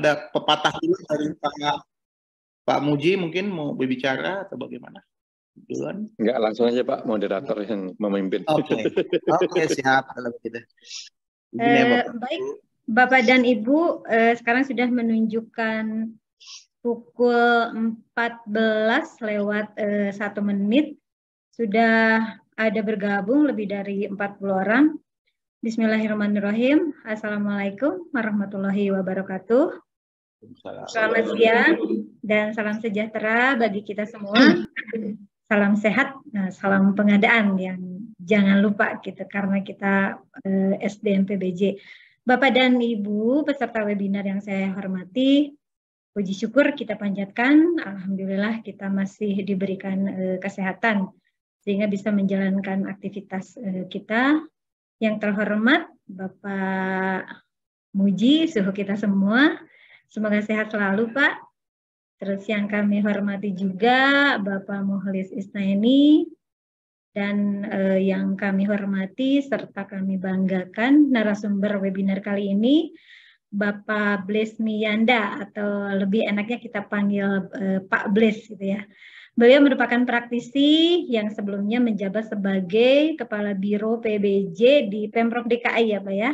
ada pepatah dulu dari Pak Muji, mungkin mau berbicara atau bagaimana? Duluan. Enggak, langsung aja Pak, moderator yang memimpin. Oke, siap kalau begitu. Baik, Bapak dan Ibu, sekarang sudah menunjukkan pukul 14 lewat 1 menit. Sudah ada bergabung lebih dari 40 orang. Bismillahirrahmanirrahim. Assalamualaikum warahmatullahi wabarakatuh. Selamat siang dan salam sejahtera bagi kita semua. Salam sehat, salam pengadaan yang jangan lupa gitu karena kita SDM PBJ. Bapak dan Ibu peserta webinar yang saya hormati, puji syukur kita panjatkan, alhamdulillah kita masih diberikan kesehatan sehingga bisa menjalankan aktivitas kita. Yang terhormat Bapak Muji, suhu kita semua, semoga sehat selalu Pak. Terus yang kami hormati juga Bapak Mukhlis Isnaini, dan yang kami hormati serta kami banggakan narasumber webinar kali ini, Bapak Blesmi Yanda, atau lebih enaknya kita panggil Pak Bles gitu ya. Beliau merupakan praktisi yang sebelumnya menjabat sebagai Kepala Biro PBJ di Pemprov DKI ya Pak ya.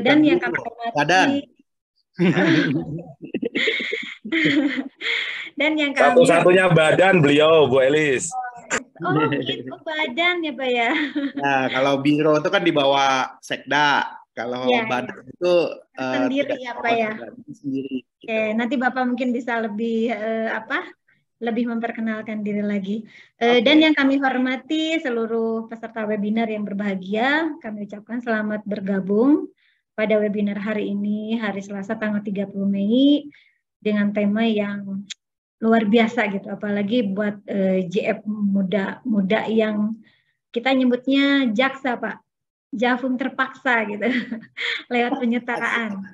Dan yang kami hormati dan yang kami satu-satunya badan beliau Bu Elis. Oh gitu, badan ya Pak ya. Nah kalau biro itu kan di bawah Sekda, kalau ya, badan itu sendiri ya Pak ya. Sendiri. Gitu. Oke, nanti Bapak mungkin bisa lebih memperkenalkan diri lagi. Dan yang kami hormati seluruh peserta webinar yang berbahagia, kami ucapkan selamat bergabung pada webinar hari ini, hari Selasa tanggal 30 Mei, dengan tema yang luar biasa gitu, apalagi buat JF muda yang kita nyebutnya jaksa Pak, Jafum terpaksa gitu, lewat penyetaraan.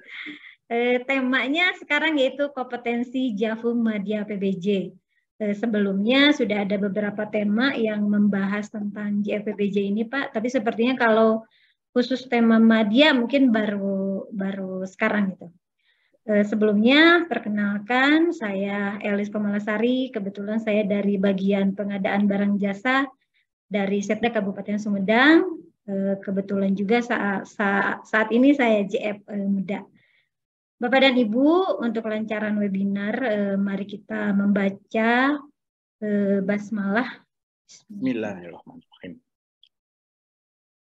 Temanya sekarang yaitu kompetensi Jafum Madya PBJ. Sebelumnya sudah ada beberapa tema yang membahas tentang JFPBJ ini Pak, tapi sepertinya kalau khusus tema Madya mungkin baru sekarang gitu. Sebelumnya perkenalkan saya Elis Pemalasari, kebetulan saya dari bagian pengadaan barang jasa dari Setda Kabupaten Sumedang. Kebetulan juga saat ini saya JF Muda. Bapak dan Ibu, untuk kelancaran webinar, mari kita membaca basmalah. Bismillahirrahmanirrahim.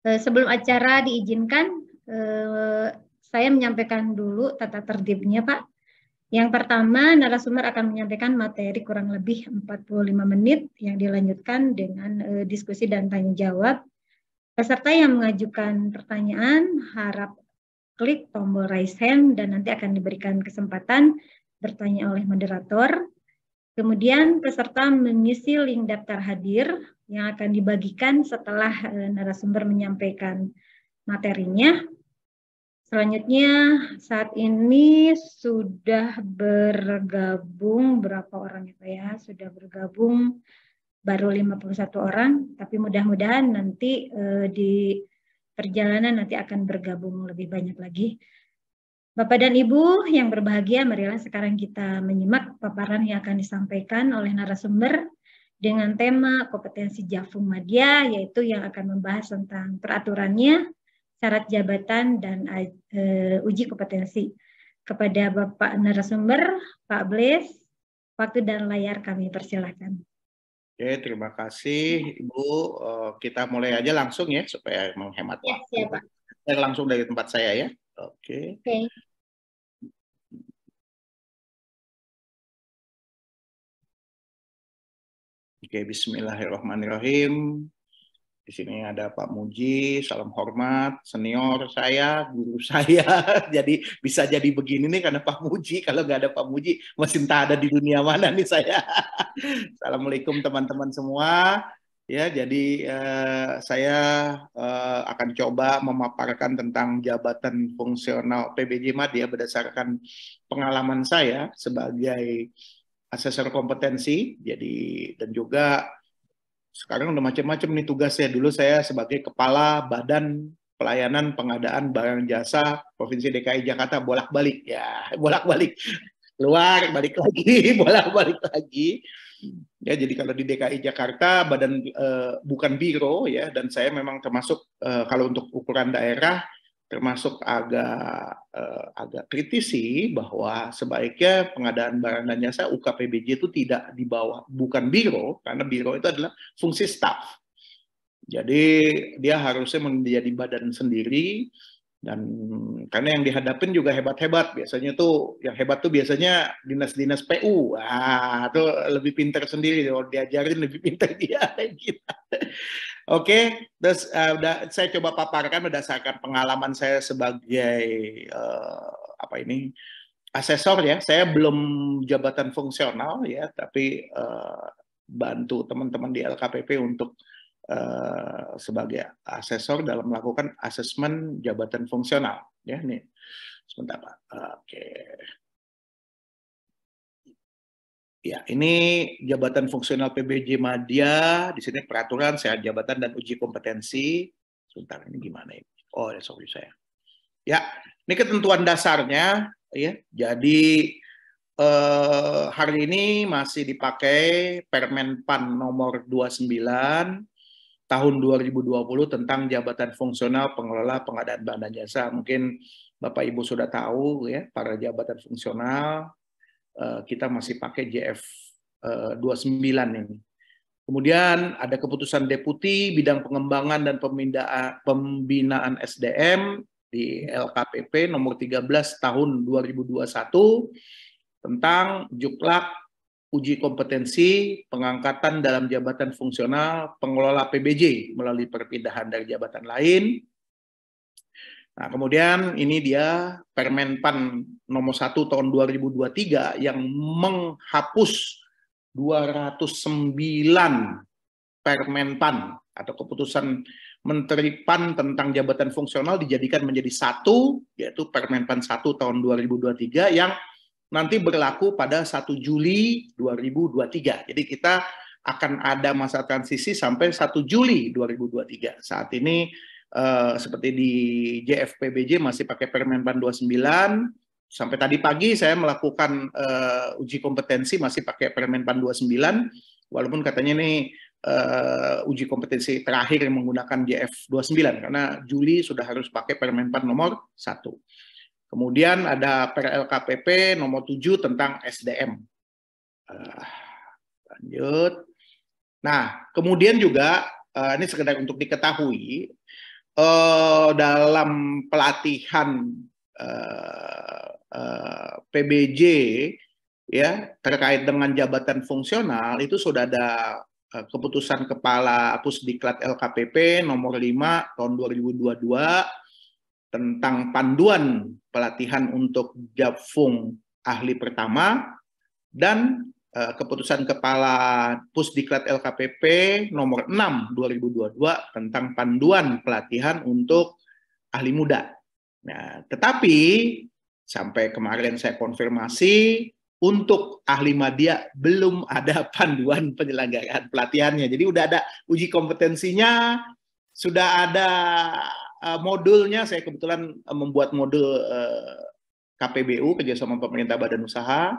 Sebelum acara diizinkan, saya menyampaikan dulu tata tertibnya Pak. Yang pertama, narasumber akan menyampaikan materi kurang lebih 45 menit yang dilanjutkan dengan diskusi dan tanya jawab. Peserta yang mengajukan pertanyaan harap klik tombol raise hand dan nanti akan diberikan kesempatan bertanya oleh moderator. Kemudian peserta mengisi link daftar hadir yang akan dibagikan setelah narasumber menyampaikan materinya. Selanjutnya saat ini sudah bergabung berapa orang ya Pak ya? Sudah bergabung baru 51 orang, tapi mudah-mudahan nanti di perjalanan nanti akan bergabung lebih banyak lagi. Bapak dan Ibu yang berbahagia, marilah sekarang kita menyimak paparan yang akan disampaikan oleh narasumber dengan tema kompetensi Jafum Madya, yaitu yang akan membahas tentang peraturannya, syarat jabatan, dan uji kompetensi. Kepada Bapak narasumber, Pak Bles, waktu dan layar kami persilahkan. Oke, terima kasih Ibu. Kita mulai aja langsung ya supaya menghemat waktu. Ya, Pak. Langsung dari tempat saya ya. Oke. Oke, bismillahirrahmanirrahim. Di sini ada Pak Muji, salam hormat, senior saya, guru saya. Jadi bisa jadi begini nih karena Pak Muji. Kalau nggak ada Pak Muji, masih entah ada di dunia mana nih saya. Assalamualaikum teman-teman semua. Ya, jadi saya akan coba memaparkan tentang jabatan fungsional PBJ Madya berdasarkan pengalaman saya sebagai asesor kompetensi. Jadi dan juga sekarang udah macam-macam nih tugasnya. Dulu saya sebagai kepala Badan pelayanan pengadaan barang jasa Provinsi DKI Jakarta bolak-balik ya, bolak-balik keluar balik lagi, bolak-balik lagi. Ya, jadi kalau di DKI Jakarta badan bukan biro ya, dan saya memang termasuk kalau untuk ukuran daerah termasuk agak kritisi bahwa sebaiknya pengadaan barang dan jasa UKPBJ itu tidak di bawah, bukan biro, karena biro itu adalah fungsi staf. Jadi dia harusnya menjadi badan sendiri, dan karena yang dihadapin juga hebat-hebat, biasanya tuh yang hebat tuh biasanya dinas-dinas PU, tuh lebih pintar sendiri, kalau diajarin lebih pintar dia gitu. Oke, terus saya coba paparkan berdasarkan pengalaman saya sebagai asesor ya. Saya belum jabatan fungsional ya, tapi bantu teman-teman di LKPP untuk sebagai asesor dalam melakukan asesmen jabatan fungsional ya. Nih sebentar Pak. Oke ya, ini jabatan fungsional PBJ Madya, di sini peraturan sehat jabatan dan uji kompetensi. Sebentar, ini gimana ini? Oh ya, sorry saya ya, ini ketentuan dasarnya ya. Jadi hari ini masih dipakai Permen PAN nomor 29 tahun 2020 tentang jabatan fungsional pengelola pengadaan barang dan jasa. Mungkin Bapak Ibu sudah tahu ya, para jabatan fungsional kita masih pakai JF 29 ini. Kemudian ada keputusan Deputi Bidang Pengembangan dan Pembinaan SDM di LKPP nomor 13 tahun 2021 tentang juklak uji kompetensi pengangkatan dalam jabatan fungsional pengelola PBJ melalui perpindahan dari jabatan lain. Nah, kemudian ini dia Permen PAN nomor 1 tahun 2023 yang menghapus 209 Permen PAN atau keputusan Menteri PAN tentang jabatan fungsional dijadikan menjadi satu, yaitu Permen PAN 1 tahun 2023 yang nanti berlaku pada 1 Juli 2023. Jadi kita akan ada masa transisi sampai 1 Juli 2023. Saat ini seperti di JFPBJ masih pakai Permen PAN 29. Sampai tadi pagi saya melakukan uji kompetensi masih pakai Permen PAN 29. Walaupun katanya ini uji kompetensi terakhir yang menggunakan JF 29 karena Juli sudah harus pakai Permen PAN nomor 1. Kemudian ada PRLKPP nomor 7 tentang SDM. Lanjut. Nah, kemudian juga ini sekedar untuk diketahui dalam pelatihan PBJ ya terkait dengan jabatan fungsional itu sudah ada keputusan Kepala Pusdiklat LKPP nomor 5 tahun 2022 tentang panduan pelatihan untuk Jabfung ahli pertama, dan keputusan Kepala Pusdiklat LKPP nomor 6 2022 tentang panduan pelatihan untuk ahli muda. Nah, tetapi sampai kemarin saya konfirmasi untuk ahli madya belum ada panduan penyelenggaraan pelatihannya. Jadi udah ada uji kompetensinya, sudah ada modulnya. Saya kebetulan membuat modul KPBU, kerjasama pemerintah badan usaha,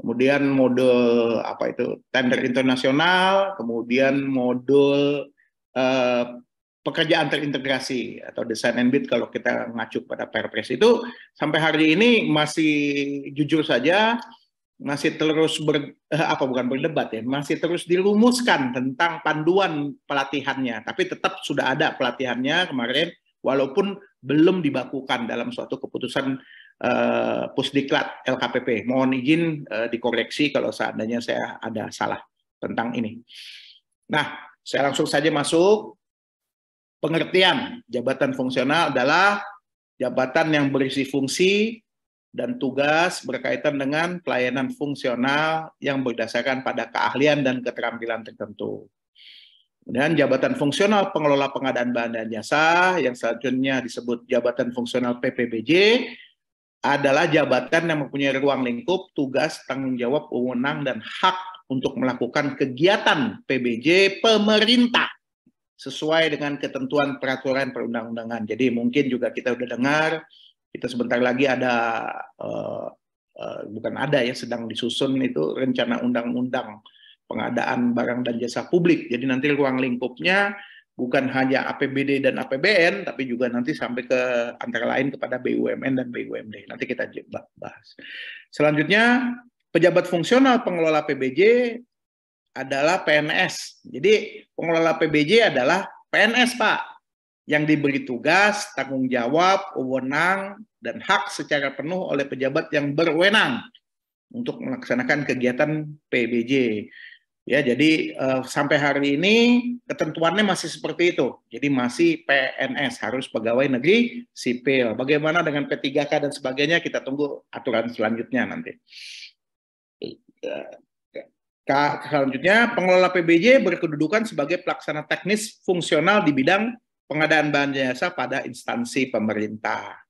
kemudian modul tender internasional, kemudian modul pekerjaan terintegrasi atau design and bid kalau kita ngacu pada Perpres. Itu sampai hari ini masih jujur saja masih terus berdebat ya, masih terus dirumuskan tentang panduan pelatihannya, tapi tetap sudah ada pelatihannya kemarin walaupun belum dibakukan dalam suatu keputusan Pusdiklat LKPP. Mohon izin dikoreksi kalau seandainya saya ada salah tentang ini. Nah, saya langsung saja masuk. Pengertian jabatan fungsional adalah jabatan yang berisi fungsi dan tugas berkaitan dengan pelayanan fungsional yang berdasarkan pada keahlian dan keterampilan tertentu. Kemudian jabatan fungsional pengelola pengadaan barang dan jasa yang selanjutnya disebut jabatan fungsional PPBJ adalah jabatan yang mempunyai ruang lingkup, tugas, tanggung jawab, wewenang, dan hak untuk melakukan kegiatan PBJ pemerintah. sesuai dengan ketentuan peraturan perundang-undangan. Jadi mungkin juga kita udah dengar, kita sebentar lagi ada, bukan ada ya, sedang disusun itu rencana undang-undang pengadaan barang dan jasa publik. Jadi nanti ruang lingkupnya bukan hanya APBD dan APBN, tapi juga nanti sampai ke antara lain kepada BUMN dan BUMD. Nanti kita bahas. Selanjutnya, pejabat fungsional pengelola PBJ adalah PNS. Jadi pengelola PBJ adalah PNS, Pak, yang diberi tugas, tanggung jawab, wewenang, dan hak secara penuh oleh pejabat yang berwenang untuk melaksanakan kegiatan PBJ. Ya, jadi sampai hari ini ketentuannya masih seperti itu. Jadi masih PNS, harus pegawai negeri sipil. Bagaimana dengan P3K dan sebagainya, kita tunggu aturan selanjutnya nanti. Selanjutnya, pengelola PBJ berkedudukan sebagai pelaksana teknis fungsional di bidang pengadaan bahan jasa pada instansi pemerintah.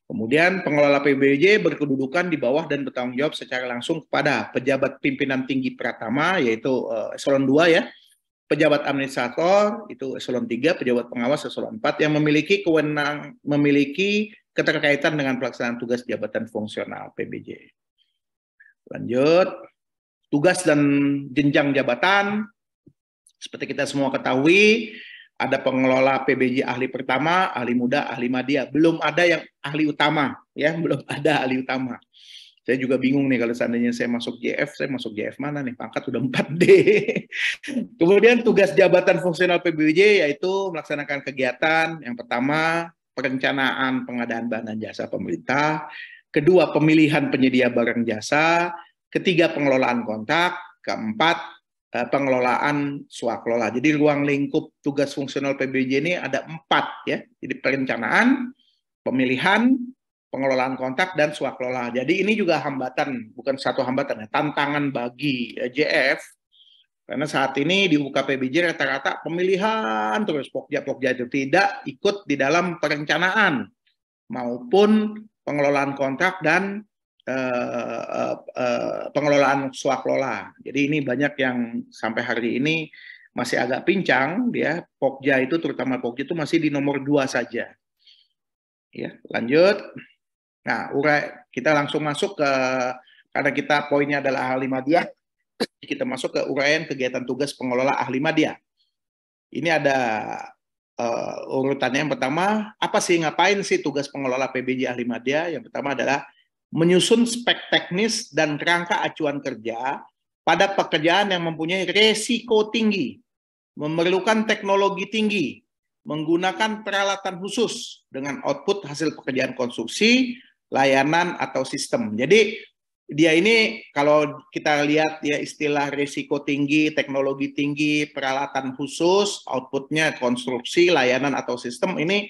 Kemudian pengelola PBJ berkedudukan di bawah dan bertanggung jawab secara langsung kepada pejabat pimpinan tinggi pratama, yaitu eselon 2 ya, pejabat administrator, itu eselon 3, pejabat pengawas eselon 4, yang memiliki memiliki keterkaitan dengan pelaksanaan tugas jabatan fungsional PBJ. Lanjut, tugas dan jenjang jabatan, seperti kita semua ketahui, ada pengelola PBJ ahli pertama, ahli muda, ahli madya. Belum ada yang ahli utama, ya, belum ada ahli utama. Saya juga bingung nih kalau seandainya saya masuk JF mana nih? Pangkat udah 4D. Kemudian tugas jabatan fungsional PBJ yaitu melaksanakan kegiatan yang pertama, perencanaan pengadaan bahan dan jasa pemerintah, kedua, pemilihan penyedia barang jasa, ketiga, pengelolaan kontak, keempat, pengelolaan swakelola. Jadi ruang lingkup tugas fungsional PBJ ini ada 4 ya. Jadi perencanaan, pemilihan, pengelolaan kontak, dan swakelola. Jadi ini juga hambatan, bukan satu hambatan ya, tantangan bagi JF. Karena saat ini di UKPBJ rata-rata pemilihan terus pokja itu tidak ikut di dalam perencanaan maupun pengelolaan kontrak dan pengelolaan swakelola. Jadi ini banyak yang sampai hari ini masih agak pincang, ya. Pokja itu, terutama Pokja itu masih di nomor 2 saja. Ya, lanjut. Nah, kita langsung masuk ke, karena kita poinnya adalah ahli madya, kita masuk ke uraian kegiatan tugas pengelola ahli madya. Ini ada urutannya. Yang pertama, apa sih, ngapain sih tugas pengelola PBJ ahli madya? Yang pertama adalah menyusun spek teknis dan kerangka acuan kerja pada pekerjaan yang mempunyai resiko tinggi, memerlukan teknologi tinggi, menggunakan peralatan khusus dengan output hasil pekerjaan konstruksi, layanan, atau sistem. Jadi dia ini kalau kita lihat ya, istilah resiko tinggi, teknologi tinggi, peralatan khusus, outputnya konstruksi, layanan, atau sistem, ini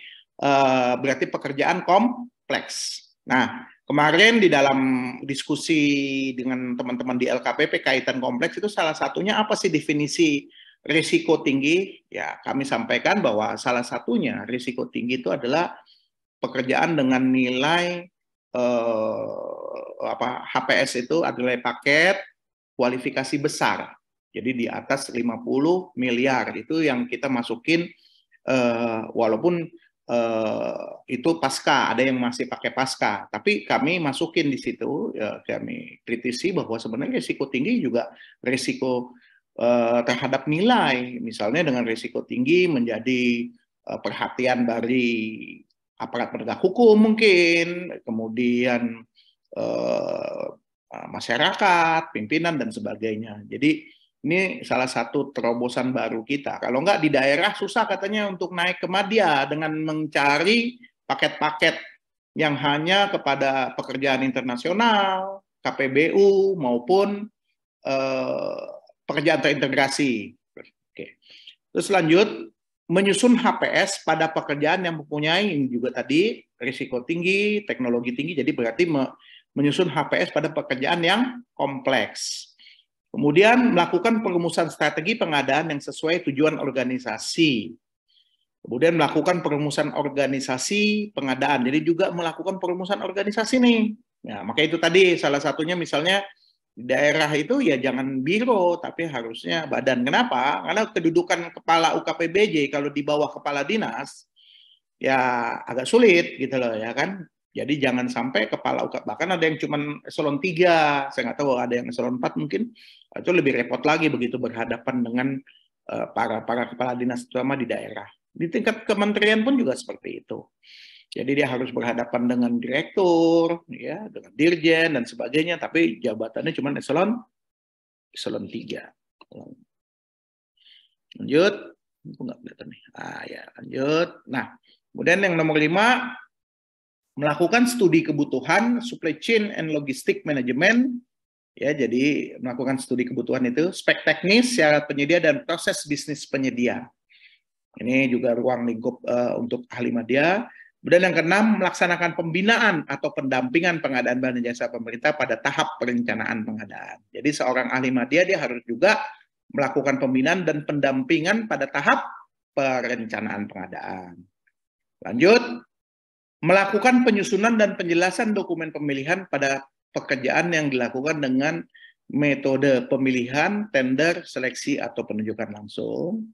berarti pekerjaan kompleks. Nah, kemarin di dalam diskusi dengan teman-teman di LKPP kaitan kompleks itu salah satunya apa sih definisi risiko tinggi? Ya, kami sampaikan bahwa salah satunya risiko tinggi itu adalah pekerjaan dengan nilai HPS itu adalah paket kualifikasi besar. Jadi di atas 50 miliar itu yang kita masukin, walaupun itu pasca, ada yang masih pakai pasca, tapi kami masukin di situ, ya, kami kritisi bahwa sebenarnya risiko tinggi juga risiko terhadap nilai, misalnya dengan risiko tinggi menjadi perhatian dari aparat penegak hukum mungkin, kemudian masyarakat, pimpinan, dan sebagainya. Jadi ini salah satu terobosan baru kita. Kalau nggak di daerah susah katanya untuk naik ke madya dengan mencari paket-paket yang hanya kepada pekerjaan internasional, KPBU, maupun pekerjaan terintegrasi. Oke. Terus lanjut, menyusun HPS pada pekerjaan yang mempunyai, ini juga tadi, risiko tinggi, teknologi tinggi, jadi berarti menyusun HPS pada pekerjaan yang kompleks. Kemudian melakukan perumusan strategi pengadaan yang sesuai tujuan organisasi. Kemudian melakukan perumusan organisasi pengadaan. Jadi juga melakukan perumusan organisasi nih. Nah, maka itu tadi salah satunya misalnya Di daerah itu ya jangan biro, tapi harusnya badan. Kenapa? Karena kedudukan kepala UKPBJ kalau di bawah kepala dinas, ya agak sulit gitu loh ya kan. Jadi jangan sampai kepala UKP, bahkan ada yang cuma eselon 3, saya nggak tahu, ada yang eselon 4 mungkin, itu lebih repot lagi begitu berhadapan dengan para kepala dinas terutama di daerah. Di tingkat kementerian pun juga seperti itu. Jadi dia harus berhadapan dengan direktur, ya, dengan dirjen dan sebagainya, tapi jabatannya cuma eselon 3. Lanjut, nggak kelihatan nih. Ya, lanjut. Nah, kemudian yang nomor 5, melakukan studi kebutuhan supply chain and logistic management. Ya, jadi melakukan studi kebutuhan itu, spek teknis, syarat penyedia dan proses bisnis penyedia. Ini juga ruang lingkup untuk ahli media. Kemudian yang keenam, melaksanakan pembinaan atau pendampingan pengadaan barang dan jasa pemerintah pada tahap perencanaan pengadaan. Jadi seorang ahli media dia harus juga melakukan pembinaan dan pendampingan pada tahap perencanaan pengadaan. Lanjut, melakukan penyusunan dan penjelasan dokumen pemilihan pada pekerjaan yang dilakukan dengan metode pemilihan, tender, seleksi, atau penunjukan langsung.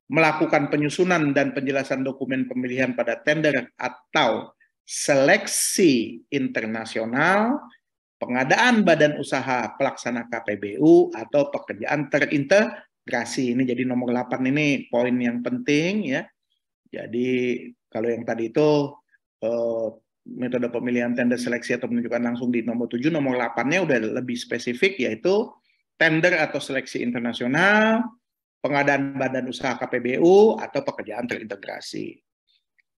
Melakukan penyusunan dan penjelasan dokumen pemilihan pada tender atau seleksi internasional, pengadaan badan usaha pelaksana KPBU atau pekerjaan terintegrasi. Ini jadi nomor 8 ini poin yang penting ya. Jadi kalau yang tadi itu metode pemilihan, tender, seleksi atau penunjukan langsung di nomor 7, nomor 8-nya udah lebih spesifik, yaitu tender atau seleksi internasional, pengadaan badan usaha KPBU atau pekerjaan terintegrasi.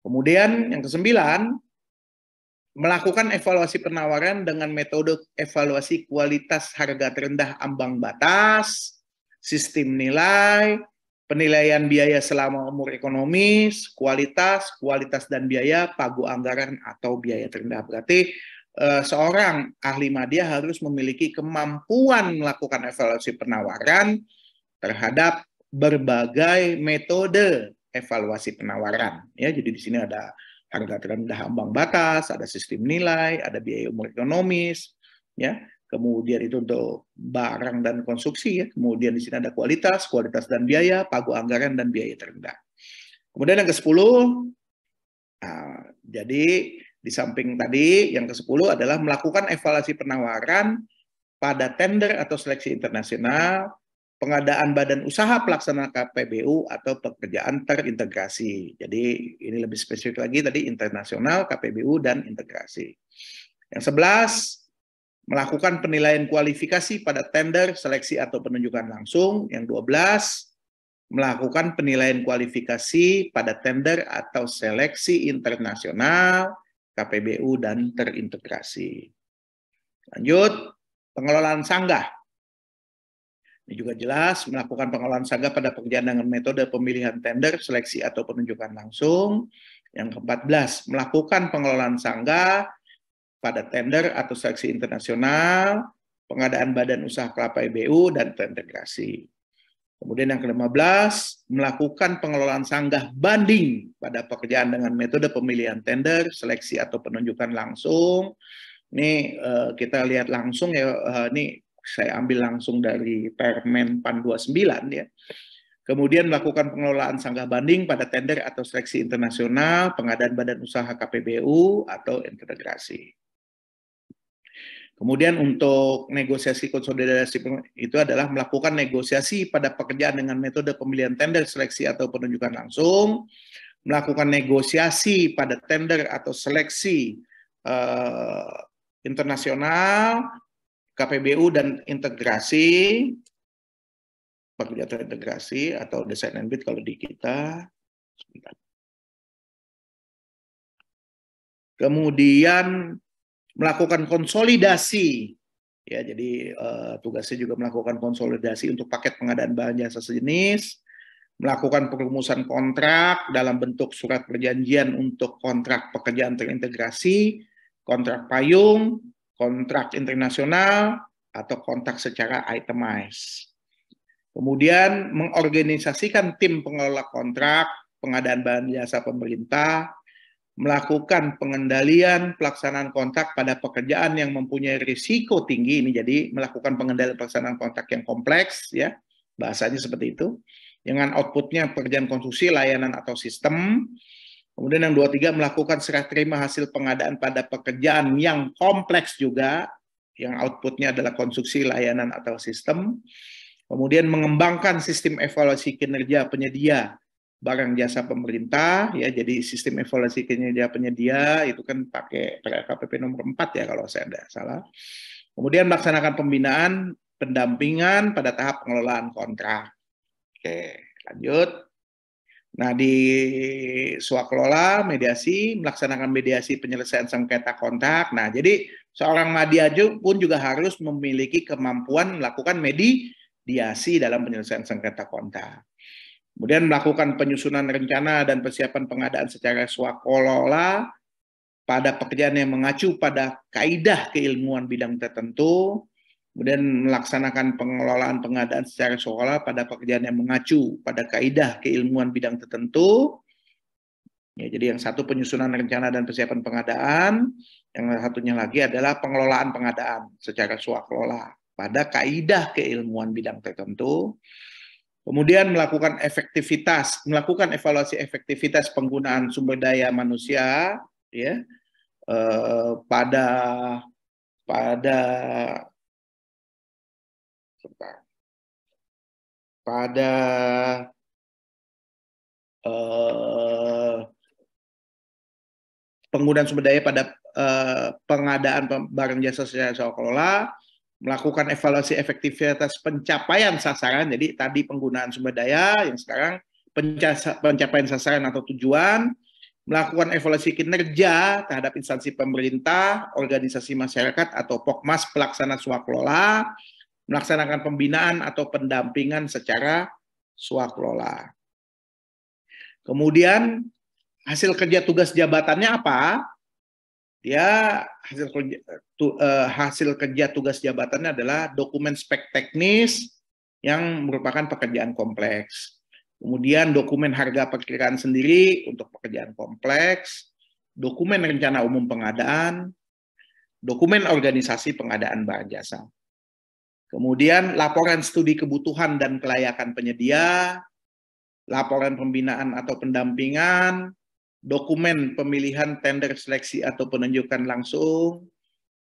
Kemudian yang ke-9, melakukan evaluasi penawaran dengan metode evaluasi kualitas harga terendah ambang batas, sistem nilai, penilaian biaya selama umur ekonomis, kualitas dan biaya, pagu anggaran atau biaya terendah. Berarti seorang ahli media harus memiliki kemampuan melakukan evaluasi penawaran terhadap berbagai metode evaluasi penawaran. Ya, jadi di sini ada harga terendah ambang batas, ada sistem nilai, ada biaya umur ekonomis, ya. Kemudian itu untuk barang dan konstruksi, ya. Kemudian di sini ada kualitas dan biaya, pagu anggaran dan biaya terendah. Kemudian yang ke-10, jadi di samping tadi yang ke-10 adalah melakukan evaluasi penawaran pada tender atau seleksi internasional, pengadaan badan usaha pelaksana KPBU atau pekerjaan terintegrasi. Jadi ini lebih spesifik lagi tadi internasional, KPBU, dan integrasi. Yang 11, melakukan penilaian kualifikasi pada tender, seleksi atau penunjukan langsung. Yang 12, melakukan penilaian kualifikasi pada tender atau seleksi internasional, KPBU, dan terintegrasi. Lanjut, pengelolaan sanggah. Ini juga jelas, melakukan pengelolaan sanggah pada pekerjaan dengan metode pemilihan tender, seleksi atau penunjukan langsung. Yang ke-14, melakukan pengelolaan sanggah pada tender atau seleksi internasional, pengadaan badan usaha KPBU, dan terintegrasi. Kemudian yang ke-15, melakukan pengelolaan sanggah banding pada pekerjaan dengan metode pemilihan tender, seleksi atau penunjukan langsung. Ini kita lihat langsung ya, ini saya ambil langsung dari Permen PAN 29 ya. Kemudian melakukan pengelolaan sanggah banding pada tender atau seleksi internasional, pengadaan badan usaha KPBU atau integrasi. Kemudian untuk negosiasi konsolidasi itu adalah melakukan negosiasi pada pekerjaan dengan metode pemilihan tender, seleksi atau penunjukan langsung, melakukan negosiasi pada tender atau seleksi internasional, KPBU dan integrasi, pekerjaan integrasi atau desain and bid kalau di kita. Kemudian melakukan konsolidasi, ya jadi tugasnya juga melakukan konsolidasi untuk paket pengadaan barang jasa sejenis, melakukan perumusan kontrak dalam bentuk surat perjanjian untuk kontrak pekerjaan terintegrasi, kontrak payung, kontrak internasional, atau kontrak secara itemized. Kemudian mengorganisasikan tim pengelola kontrak, pengadaan barang jasa pemerintah, melakukan pengendalian pelaksanaan kontrak pada pekerjaan yang mempunyai risiko tinggi. Ini jadi melakukan pengendalian pelaksanaan kontrak yang kompleks, ya, bahasanya seperti itu, dengan outputnya pekerjaan konstruksi, layanan atau sistem. Kemudian yang 23, melakukan serah terima hasil pengadaan pada pekerjaan yang kompleks juga, yang outputnya adalah konstruksi, layanan atau sistem. Kemudian mengembangkan sistem evaluasi kinerja penyedia barang jasa pemerintah, ya, jadi sistem evaluasi kinerja penyedia itu kan pakai KPP nomor 4 ya kalau saya tidak salah. Kemudian melaksanakan pembinaan pendampingan pada tahap pengelolaan kontrak. Oke, lanjut. Nah, di swaklola mediasi, melaksanakan mediasi penyelesaian sengketa kontrak. Nah, jadi seorang media pun juga harus memiliki kemampuan melakukan mediasi dalam penyelesaian sengketa kontrak. Kemudian melakukan penyusunan rencana dan persiapan pengadaan secara swaklola pada pekerjaan yang mengacu pada kaidah keilmuan bidang tertentu. Kemudian melaksanakan pengelolaan pengadaan secara swaklola pada pekerjaan yang mengacu pada kaidah keilmuan bidang tertentu. Ya, jadi yang satu penyusunan rencana dan persiapan pengadaan, yang satunya lagi adalah pengelolaan pengadaan secara swaklola pada kaidah keilmuan bidang tertentu. Kemudian melakukan evaluasi efektivitas penggunaan sumber daya manusia, ya, pada penggunaan sumber daya pada pengadaan barang jasa secara swaklola, melakukan evaluasi efektivitas pencapaian sasaran. Jadi tadi penggunaan sumber daya, yang sekarang pencapaian sasaran atau tujuan, melakukan evaluasi kinerja terhadap instansi pemerintah, organisasi masyarakat atau Pokmas pelaksana swaklola, melaksanakan pembinaan atau pendampingan secara swaklola. Kemudian hasil kerja tugas jabatannya apa? Ya, hasil kerja tugas jabatannya adalah dokumen spek teknis yang merupakan pekerjaan kompleks. Kemudian dokumen harga perkiraan sendiri untuk pekerjaan kompleks, dokumen rencana umum pengadaan, dokumen organisasi pengadaan barang jasa. Kemudian laporan studi kebutuhan dan kelayakan penyedia, laporan pembinaan atau pendampingan, dokumen pemilihan tender seleksi atau penunjukan langsung,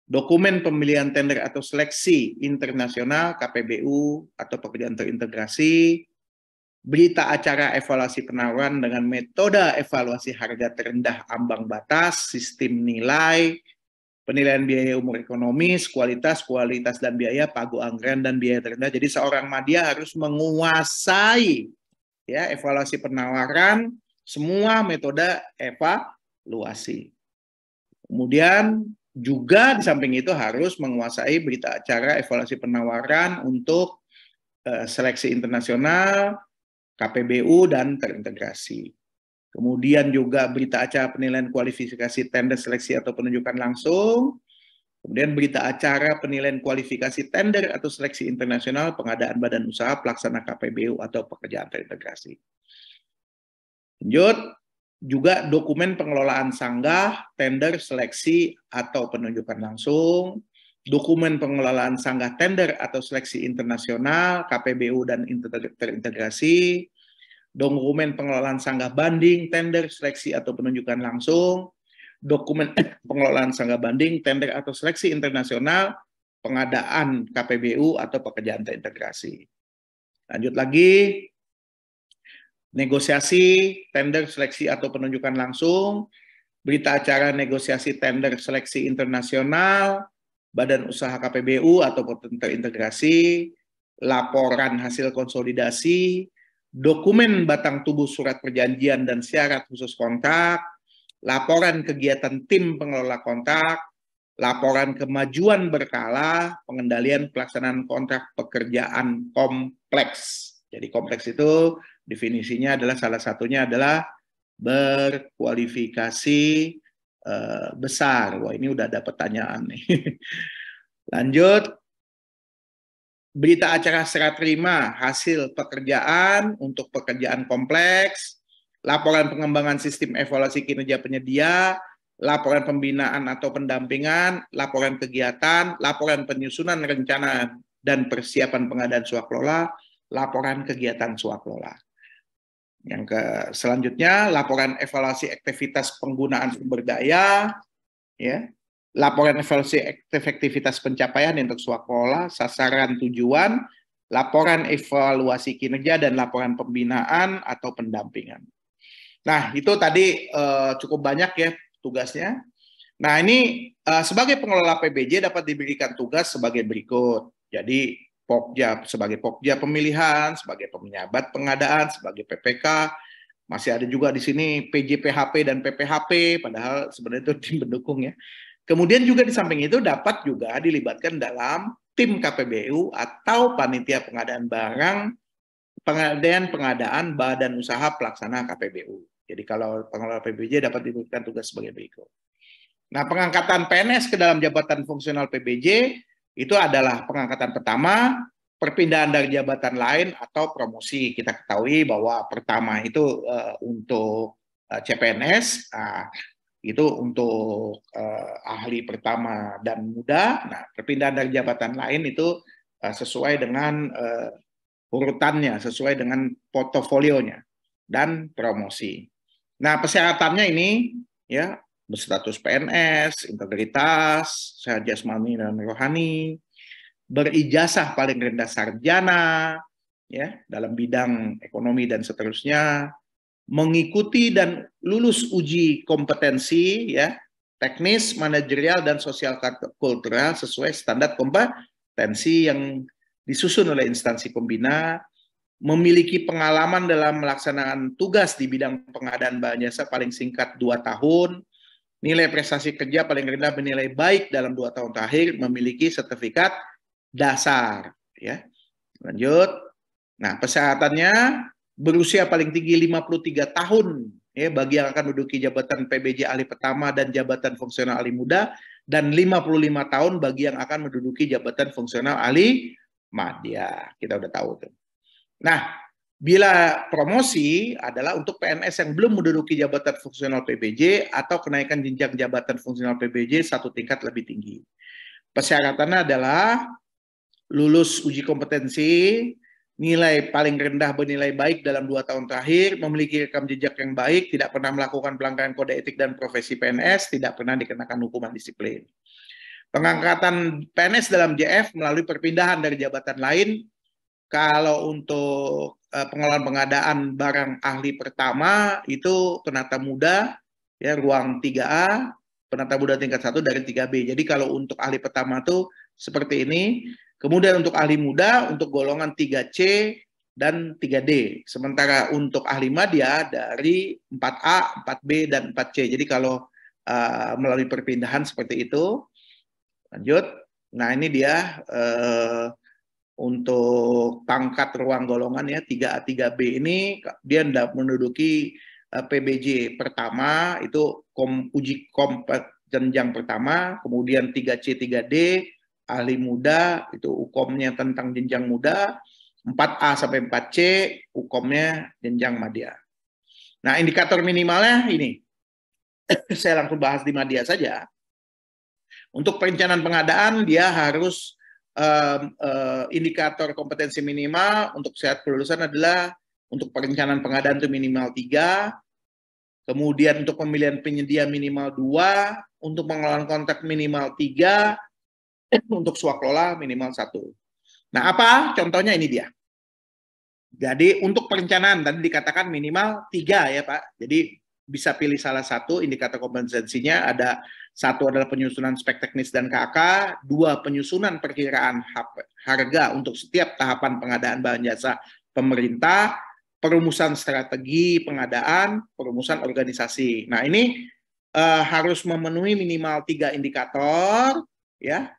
dokumen pemilihan tender atau seleksi internasional KPBU atau pekerjaan terintegrasi, berita acara evaluasi penawaran dengan metode evaluasi harga terendah ambang batas, sistem nilai, penilaian biaya umur ekonomis, kualitas dan biaya, pagu anggaran dan biaya terendah. Jadi seorang media harus menguasai, ya, evaluasi penawaran, semua metode evaluasi. Kemudian juga di samping itu harus menguasai berita acara evaluasi penawaran untuk seleksi internasional, KPBU, dan terintegrasi. Kemudian juga berita acara penilaian kualifikasi tender seleksi atau penunjukan langsung. Kemudian berita acara penilaian kualifikasi tender atau seleksi internasional, pengadaan badan usaha pelaksana KPBU atau pekerjaan terintegrasi. Lanjut, juga dokumen pengelolaan sanggah, tender, seleksi, atau penunjukan langsung, dokumen pengelolaan sanggah tender atau seleksi internasional, KPBU dan terintegrasi, dokumen pengelolaan sanggah banding, tender, seleksi, atau penunjukan langsung, dokumen pengelolaan sanggah banding, tender, atau seleksi internasional, pengadaan KPBU atau pekerjaan terintegrasi. Lanjut lagi, negosiasi, tender, seleksi, atau penunjukan langsung, berita acara negosiasi tender seleksi internasional, badan usaha KPBU atau terintegrasi, laporan hasil konsolidasi, dokumen batang tubuh surat perjanjian dan syarat khusus kontrak, laporan kegiatan tim pengelola kontrak, laporan kemajuan berkala, pengendalian pelaksanaan kontrak pekerjaan kompleks. Jadi kompleks itu definisinya adalah salah satunya adalah berkualifikasi besar. Wah, ini udah ada pertanyaan nih. Lanjut. Berita acara serah terima hasil pekerjaan untuk pekerjaan kompleks, laporan pengembangan sistem evaluasi kinerja penyedia, laporan pembinaan atau pendampingan, laporan kegiatan, laporan penyusunan rencana dan persiapan pengadaan swaklola, laporan kegiatan swaklola. Yang selanjutnya, laporan evaluasi aktivitas penggunaan sumber daya, ya, laporan evaluasi efektivitas pencapaian untuk swaklola, sasaran tujuan, laporan evaluasi kinerja, dan laporan pembinaan atau pendampingan. Nah, itu tadi cukup banyak ya tugasnya. Nah, ini sebagai pengelola PBJ dapat diberikan tugas sebagai berikut. Jadi, Pokja sebagai Pokja pemilihan, sebagai penjabat pengadaan, sebagai PPK, masih ada juga di sini PJPHP dan PPHP, padahal sebenarnya itu tim pendukung ya. Kemudian juga di samping itu dapat juga dilibatkan dalam tim KPBU atau panitia pengadaan barang, pengadaan badan usaha pelaksana KPBU. Jadi kalau pengelola PBJ dapat diberikan tugas sebagai berikut. Nah, pengangkatan PNS ke dalam jabatan fungsional PBJ itu adalah pengangkatan pertama, perpindahan dari jabatan lain atau promosi. Kita ketahui bahwa pertama itu untuk CPNS, itu untuk ahli pertama dan muda. Nah, perpindahan dari jabatan lain itu sesuai dengan urutannya, sesuai dengan portofolionya dan promosi. Nah, persyaratannya ini ya berstatus PNS, integritas, sehat jasmani dan rohani, berijazah paling rendah sarjana, ya dalam bidang ekonomi dan seterusnya, mengikuti dan lulus uji kompetensi, ya teknis, manajerial dan sosial kultural sesuai standar kompetensi yang disusun oleh instansi pembina, memiliki pengalaman dalam melaksanakan tugas di bidang pengadaan bahan jasa paling singkat 2 tahun, nilai prestasi kerja paling rendah bernilai baik dalam 2 tahun terakhir, memiliki sertifikat dasar. Ya. Lanjut. Nah, persyaratannya berusia paling tinggi 53 tahun ya, bagi yang akan menduduki jabatan PBJ ahli pertama dan jabatan fungsional ahli muda, dan 55 tahun bagi yang akan menduduki jabatan fungsional ahli madya. Kita udah tahu tuh. Nah, bila promosi adalah untuk PNS yang belum menduduki jabatan fungsional PBJ atau kenaikan jenjang jabatan fungsional PBJ 1 tingkat lebih tinggi. Persyaratannya adalah lulus uji kompetensi, nilai paling rendah bernilai baik dalam 2 tahun terakhir, memiliki rekam jejak yang baik, tidak pernah melakukan pelanggaran kode etik dan profesi PNS, tidak pernah dikenakan hukuman disiplin. Pengangkatan PNS dalam JF melalui perpindahan dari jabatan lain. Kalau untuk pengelolaan pengadaan barang ahli pertama itu penata muda ya ruang 3A, penata muda tingkat 1 dari 3B. Jadi kalau untuk ahli pertama itu seperti ini. Kemudian untuk ahli muda untuk golongan 3C dan 3D. Sementara untuk ahli madya dari 4A, 4B dan 4C. Jadi kalau melalui perpindahan seperti itu. Lanjut. Nah, ini dia untuk pangkat ruang golongan ya 3A 3B ini dia menduduki PBJ pertama itu uji jenjang pertama, kemudian 3C 3D ahli muda itu UKOM-nya tentang jenjang muda, 4A sampai 4C UKOM-nya jenjang madya. Nah, indikator minimalnya ini saya langsung bahas di madya saja. Untuk perencanaan pengadaan dia harus indikator kompetensi minimal untuk syarat kelulusan adalah untuk perencanaan pengadaan itu minimal 3, kemudian untuk pemilihan penyedia minimal 2, untuk pengelolaan kontrak minimal 3, untuk swaklola minimal 1. Nah, apa contohnya ini dia. Jadi untuk perencanaan tadi dikatakan minimal 3 ya Pak. Jadi bisa pilih salah satu indikator kompetensinya. Ada 1 adalah penyusunan spek teknis dan KK, 2 penyusunan perkiraan harga untuk setiap tahapan pengadaan bahan jasa pemerintah, perumusan strategi pengadaan, perumusan organisasi. Nah, ini harus memenuhi minimal 3 indikator ya.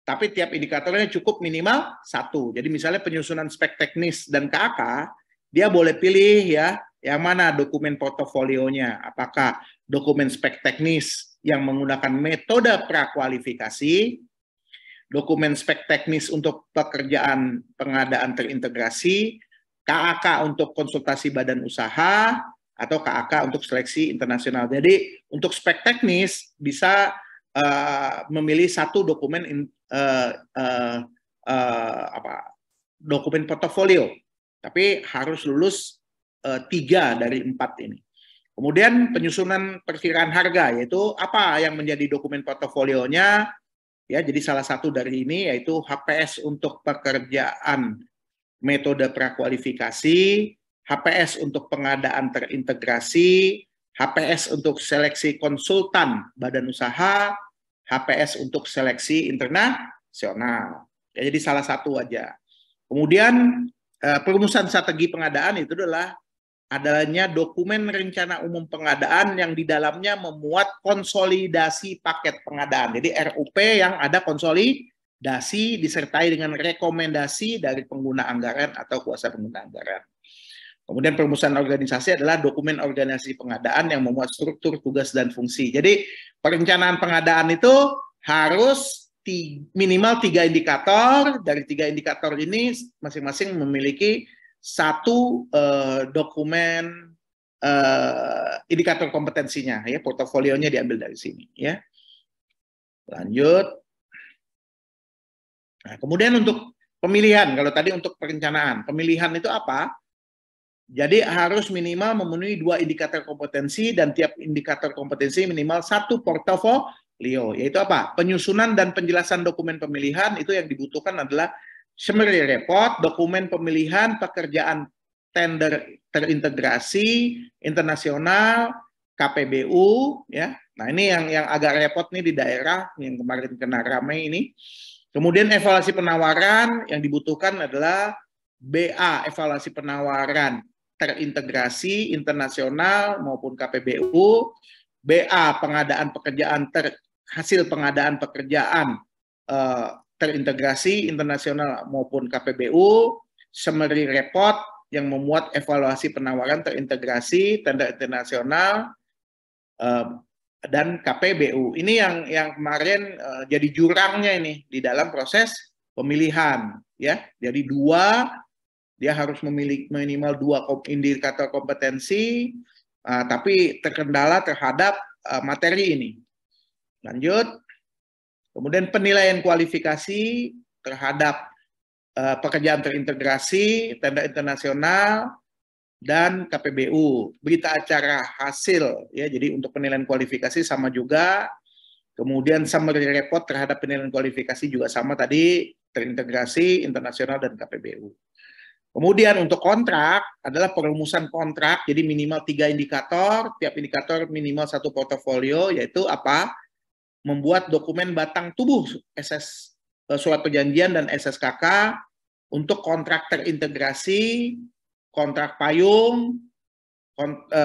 Tapi tiap indikatornya cukup minimal 1. Jadi misalnya penyusunan spek teknis dan KK, dia boleh pilih ya, yang mana dokumen portofolionya. Apakah dokumen spek teknis yang menggunakan metode prakualifikasi, dokumen spek teknis untuk pekerjaan pengadaan terintegrasi, KAK untuk konsultasi badan usaha, atau KAK untuk seleksi internasional. Jadi untuk spek teknis bisa memilih satu dokumen dokumen portofolio, tapi harus lulus 3 dari 4 ini. Kemudian penyusunan perkiraan harga, yaitu apa yang menjadi dokumen portofolionya, ya. Jadi salah satu dari ini yaitu HPS untuk pekerjaan metode prakualifikasi, HPS untuk pengadaan terintegrasi, HPS untuk seleksi konsultan badan usaha, HPS untuk seleksi internasional. Ya, jadi salah satu aja. Kemudian perumusan strategi pengadaan itu adalah adanya dokumen rencana umum pengadaan yang di dalamnya memuat konsolidasi paket pengadaan. Jadi RUP yang ada konsolidasi disertai dengan rekomendasi dari pengguna anggaran atau kuasa pengguna anggaran. Kemudian perumusan organisasi adalah dokumen organisasi pengadaan yang memuat struktur, tugas, dan fungsi. Jadi perencanaan pengadaan itu harus minimal 3 indikator. Dari 3 indikator ini masing-masing memiliki satu dokumen indikator kompetensinya, ya, portofolionya diambil dari sini, ya. Lanjut. Nah, kemudian untuk pemilihan, kalau tadi untuk perencanaan, pemilihan itu apa? Jadi harus minimal memenuhi 2 indikator kompetensi dan tiap indikator kompetensi minimal 1 portofolio, yaitu apa? Penyusunan dan penjelasan dokumen pemilihan itu yang dibutuhkan adalah summary report, dokumen pemilihan pekerjaan tender terintegrasi internasional, KPBU, ya. Nah, ini yang agak repot nih di daerah yang kemarin kena ramai ini. Kemudian evaluasi penawaran yang dibutuhkan adalah BA, evaluasi penawaran terintegrasi internasional maupun KPBU, BA, pengadaan pekerjaan hasil pengadaan pekerjaan terintegrasi internasional maupun KPBU, summary report yang memuat evaluasi penawaran terintegrasi, tender internasional, dan KPBU. Ini yang kemarin jadi jurangnya ini di dalam proses pemilihan, ya. Jadi 2, dia harus memiliki minimal 2 indikator kompetensi, tapi terkendala terhadap materi ini. Lanjut. Kemudian penilaian kualifikasi terhadap pekerjaan terintegrasi, tender internasional, dan KPBU. Berita acara hasil, ya, jadi untuk penilaian kualifikasi sama juga. Kemudian summary report terhadap penilaian kualifikasi juga sama tadi, terintegrasi, internasional, dan KPBU. Kemudian untuk kontrak adalah perumusan kontrak, jadi minimal 3 indikator, tiap indikator minimal 1 portofolio, yaitu apa? Membuat dokumen batang tubuh surat perjanjian dan SSKK untuk kontrak terintegrasi, kontrak payung,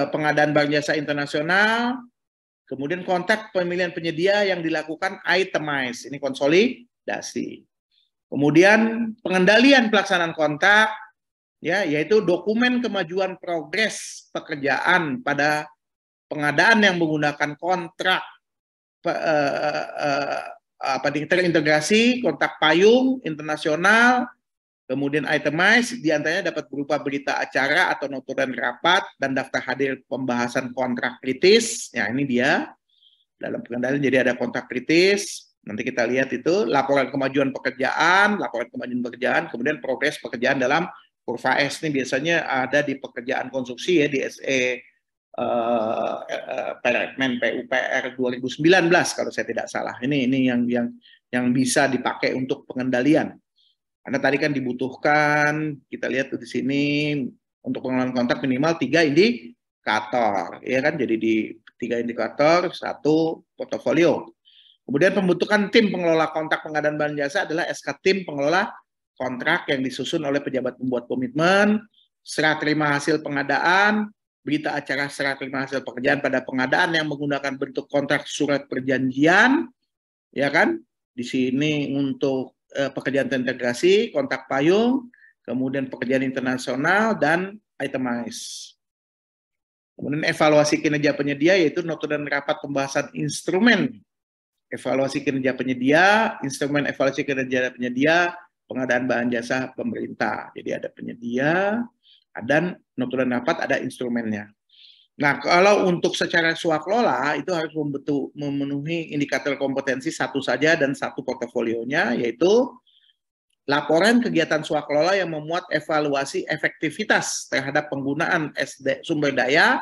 pengadaan barang jasa internasional, kemudian kontrak pemilihan penyedia yang dilakukan itemized, ini konsolidasi. Kemudian pengendalian pelaksanaan kontrak, ya, yaitu dokumen kemajuan progres pekerjaan pada pengadaan yang menggunakan kontrak terintegrasi, kontrak payung internasional, kemudian itemized, diantaranya dapat berupa berita acara atau notulen rapat dan daftar hadir pembahasan kontrak kritis. Ya, ini dia dalam pengendalian. Jadi ada kontrak kritis. Nanti kita lihat itu laporan kemajuan pekerjaan, kemudian progres pekerjaan dalam kurva S. Ini biasanya ada di pekerjaan konstruksi, ya, di SE Permen PUPR 2019 kalau saya tidak salah. Ini yang bisa dipakai untuk pengendalian. Karena tadi kan dibutuhkan, kita lihat di sini untuk pengelolaan kontrak minimal 3 indikator, ya kan? Jadi di 3 indikator, 1 portofolio. Kemudian pembentukan tim pengelola kontrak pengadaan barang jasa adalah SK tim pengelola kontrak yang disusun oleh pejabat pembuat komitmen, serah terima hasil pengadaan, berita acara serah terima hasil pekerjaan pada pengadaan yang menggunakan bentuk kontrak surat perjanjian, ya kan? Di sini untuk pekerjaan terintegrasi, kontrak payung, kemudian pekerjaan internasional, dan itemized. Kemudian evaluasi kinerja penyedia, yaitu notulen rapat pembahasan instrumen evaluasi kinerja penyedia, instrumen evaluasi kinerja penyedia, pengadaan bahan jasa pemerintah. Jadi ada penyedia, dan notulen rapat ada instrumennya. Nah, kalau untuk secara swaklola itu harus memenuhi indikator kompetensi satu saja dan satu portofolionya, yaitu laporan kegiatan swaklola yang memuat evaluasi efektivitas terhadap penggunaan sumber daya,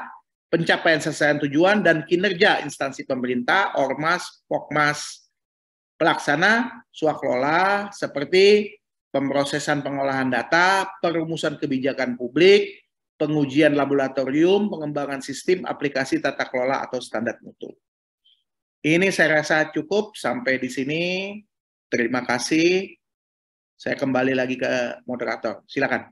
pencapaian sasaran tujuan, dan kinerja instansi pemerintah, ormas, pokmas, pelaksana swaklola seperti pemrosesan pengolahan data, perumusan kebijakan publik, pengujian laboratorium, pengembangan sistem, aplikasi tata kelola atau standar mutu. Ini saya rasa cukup sampai di sini. Terima kasih. Saya kembali lagi ke moderator. Silakan.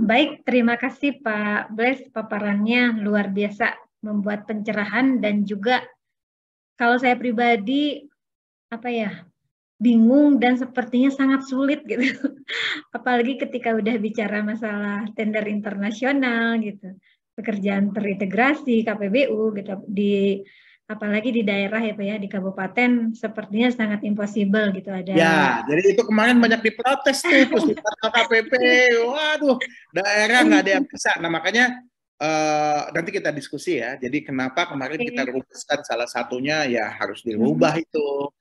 Baik, terima kasih Pak Bles, paparannya luar biasa, membuat pencerahan dan juga kalau saya pribadi bingung dan sepertinya sangat sulit gitu. Apalagi ketika udah bicara masalah tender internasional gitu. Pekerjaan terintegrasi KPBU gitu apalagi di daerah ya Pak ya, di kabupaten sepertinya sangat impossible gitu ada. Ya, jadi itu kemarin banyak diprotes tuh Puspita KPP. Waduh, daerah nggak ada yang bisa. Nah, makanya nanti kita diskusi ya. Jadi kenapa kemarin kita rumuskan salah satunya ya harus dirubah itu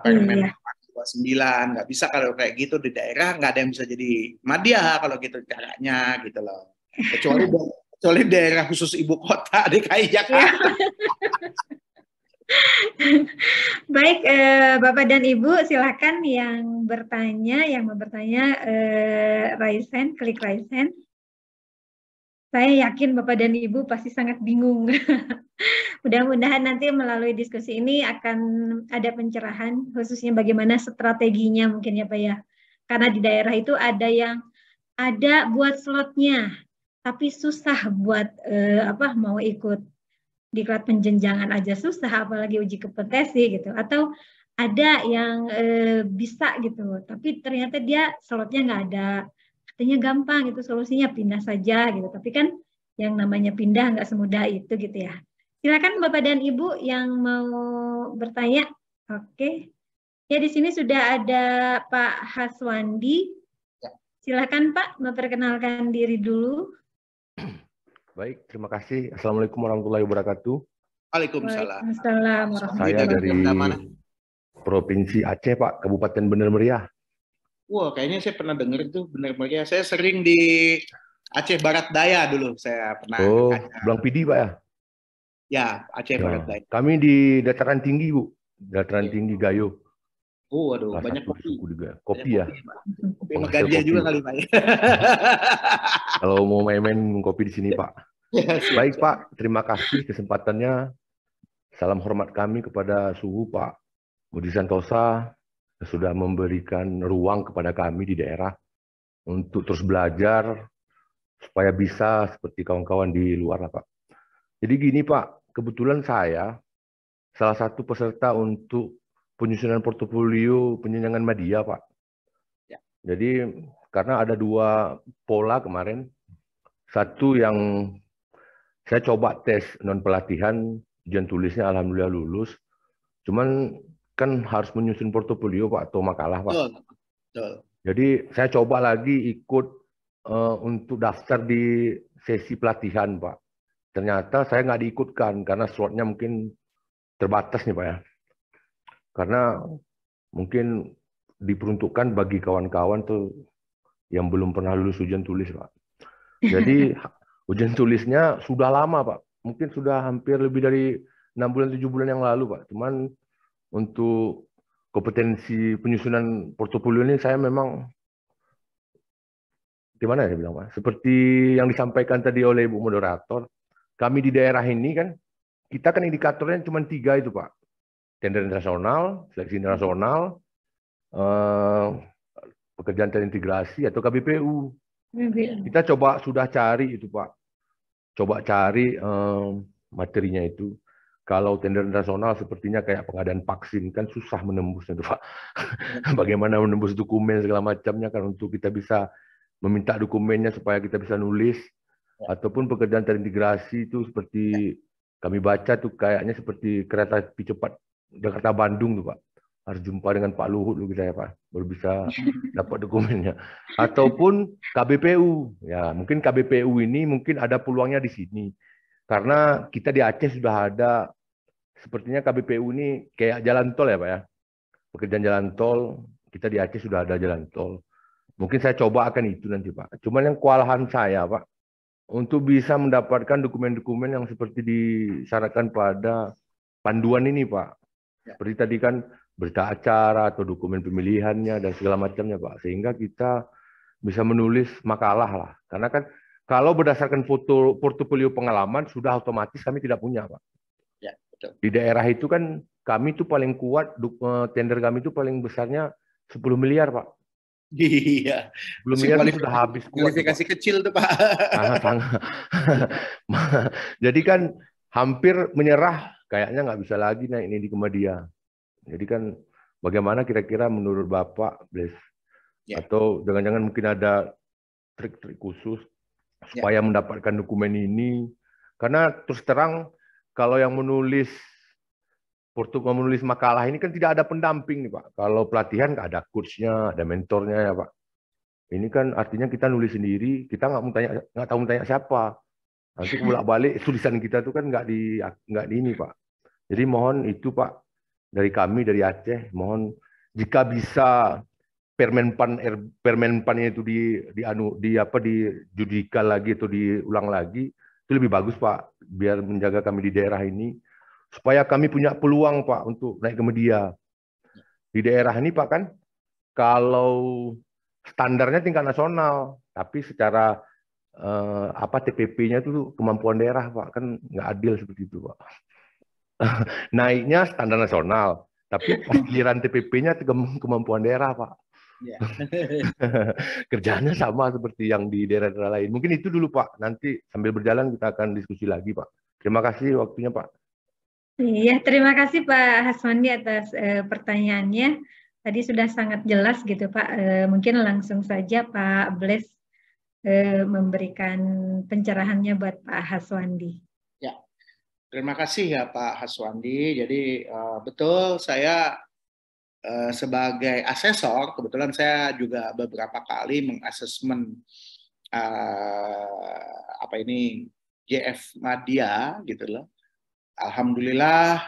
Permen 29. Nggak bisa kalau kayak gitu di daerah nggak ada yang bisa jadi madya kalau gitu caranya gitu loh. Kecuali daerah khusus ibu kota DKI Jakarta. Baik, Bapak dan Ibu, silakan yang mau bertanya, raise hand, klik raise hand. Saya yakin Bapak dan Ibu pasti sangat bingung. Mudah-mudahan nanti melalui diskusi ini akan ada pencerahan, khususnya bagaimana strateginya mungkin ya Pak ya. Karena di daerah itu ada yang ada buat slotnya, tapi susah buat mau ikut diklat penjenjangan aja susah, apalagi uji kompetensi gitu. Atau ada yang bisa gitu, tapi ternyata dia slotnya nggak ada. Katanya gampang itu solusinya pindah saja gitu. Tapi kan yang namanya pindah nggak semudah itu gitu ya. Silakan Bapak dan Ibu yang mau bertanya. Oke. Ya di sini sudah ada Pak Haswandi. Silakan Pak memperkenalkan diri dulu. Baik, terima kasih. Assalamualaikum warahmatullahi wabarakatuh. Waalaikumsalam. Waalaikumsalam warahmatullahi Saya dari Provinsi Aceh, Pak, Kabupaten Bener Meriah. Wah, kayaknya saya pernah dengar itu Bener Meriah. Saya sering di Aceh Barat Daya dulu. Saya pernah. Oh, Belang Pidi, Pak ya? Ya, Aceh Barat Daya. Kami di dataran tinggi, Bu. Dataran tinggi Gayo. Oh, aduh, banyak kopi. Kopi ya. Kopi Meganja juga kali, Pak. Kalau mau main-main kopi di sini, Pak. Ya, baik, Pak. Terima kasih kesempatannya. Salam hormat kami kepada Suhu, Pak Budi Santosa, sudah memberikan ruang kepada kami di daerah untuk terus belajar supaya bisa seperti kawan-kawan di luar, Pak. Jadi gini, Pak. Kebetulan saya salah satu peserta untuk penyusunan portofolio penjenjangan media, Pak. Ya. Jadi karena ada dua pola kemarin, satu yang saya coba tes non pelatihan, ujian tulisnya alhamdulillah lulus. Cuman kan harus menyusun portofolio, Pak, atau makalah, Pak. Betul. Jadi saya coba lagi ikut untuk daftar di sesi pelatihan, Pak. Ternyata saya nggak diikutkan karena slotnya mungkin terbatas nih, Pak ya. Karena mungkin diperuntukkan bagi kawan-kawan tuh yang belum pernah lulus ujian tulis, Pak. Jadi ujian tulisnya sudah lama, Pak. Mungkin sudah hampir lebih dari 6 bulan, 7 bulan yang lalu, Pak. Cuman untuk kompetensi penyusunan portofolio ini saya memang gimana ya bilang, Pak? Seperti yang disampaikan tadi oleh Ibu Moderator, kami di daerah ini kan, kita kan indikatornya cuma 3 itu, Pak. Tender internasional, seleksi internasional, pekerjaan terintegrasi atau KBPU. Kita sudah cari itu, Pak. Coba cari materinya itu. Kalau tender internasional sepertinya kayak pengadaan vaksin kan susah menembusnya itu, Pak. Bagaimana menembus dokumen segala macamnya kan untuk kita bisa meminta dokumennya supaya kita bisa nulis. Ataupun pekerjaan terintegrasi itu seperti kami baca tuh kayaknya seperti kereta api cepat Jakarta Bandung tuh, Pak. harus jumpa dengan Pak Luhut dulu kita ya Pak, baru bisa dapat dokumennya. Ataupun KBPU, ya mungkin KBPU ini mungkin ada peluangnya di sini, karena kita di Aceh sudah ada, sepertinya KBPU ini kayak jalan tol ya Pak ya, pekerjaan jalan tol, kita di Aceh sudah ada jalan tol. Mungkin saya coba akan itu nanti Pak. Cuman yang kewalahan saya Pak, untuk bisa mendapatkan dokumen-dokumen yang seperti disyaratkan pada panduan ini Pak. Seperti tadi kan berita acara atau dokumen pemilihannya dan segala macamnya Pak. Sehingga kita bisa menulis makalah lah. Karena kan kalau berdasarkan portofolio pengalaman sudah otomatis kami tidak punya Pak. Ya, betul. Di daerah itu kan kami itu paling kuat, tender kami itu paling besarnya 10 miliar Pak. Iya. 10 miliar itu sudah habis kuat. Kualifikasi kecil tuh Pak. Sangat. Jadi kan hampir menyerah, kayaknya nggak bisa lagi naik ini di Kemedia. Jadi kan bagaimana kira-kira menurut Bapak, Bles? Ya. Atau jangan-jangan mungkin ada trik-trik khusus supaya mendapatkan dokumen ini? Karena terus terang kalau yang menulis makalah ini kan tidak ada pendamping nih Pak. Kalau pelatihan nggak ada coachnya, ada mentornya ya Pak. Ini kan artinya kita nulis sendiri, kita nggak tahu tanya siapa. Nanti bolak-balik tulisan kita tuh kan nggak di ini Pak. Jadi mohon itu Pak, dari kami dari Aceh, mohon jika bisa permenpannya itu dijudikal lagi atau diulang lagi, itu lebih bagus Pak, biar menjaga kami di daerah ini supaya kami punya peluang Pak untuk naik ke media. Di daerah ini Pak kan kalau standarnya tingkat nasional, tapi secara TPP-nya itu kemampuan daerah Pak, kan nggak adil seperti itu Pak. Naiknya standar nasional, tapi pengirian TPP-nya kemampuan daerah Pak. Ya. Kerjanya sama seperti yang di daerah-daerah lain. Mungkin itu dulu Pak, nanti sambil berjalan kita akan diskusi lagi Pak. Terima kasih waktunya Pak. Iya, terima kasih Pak Haswandi atas pertanyaannya. Tadi sudah sangat jelas gitu Pak. Mungkin langsung saja Pak Bles memberikan pencerahannya buat Pak Haswandi. Ya, terima kasih ya Pak Haswandi. Jadi betul saya sebagai asesor, kebetulan saya juga beberapa kali mengasesmen JF Madya gitu loh. Alhamdulillah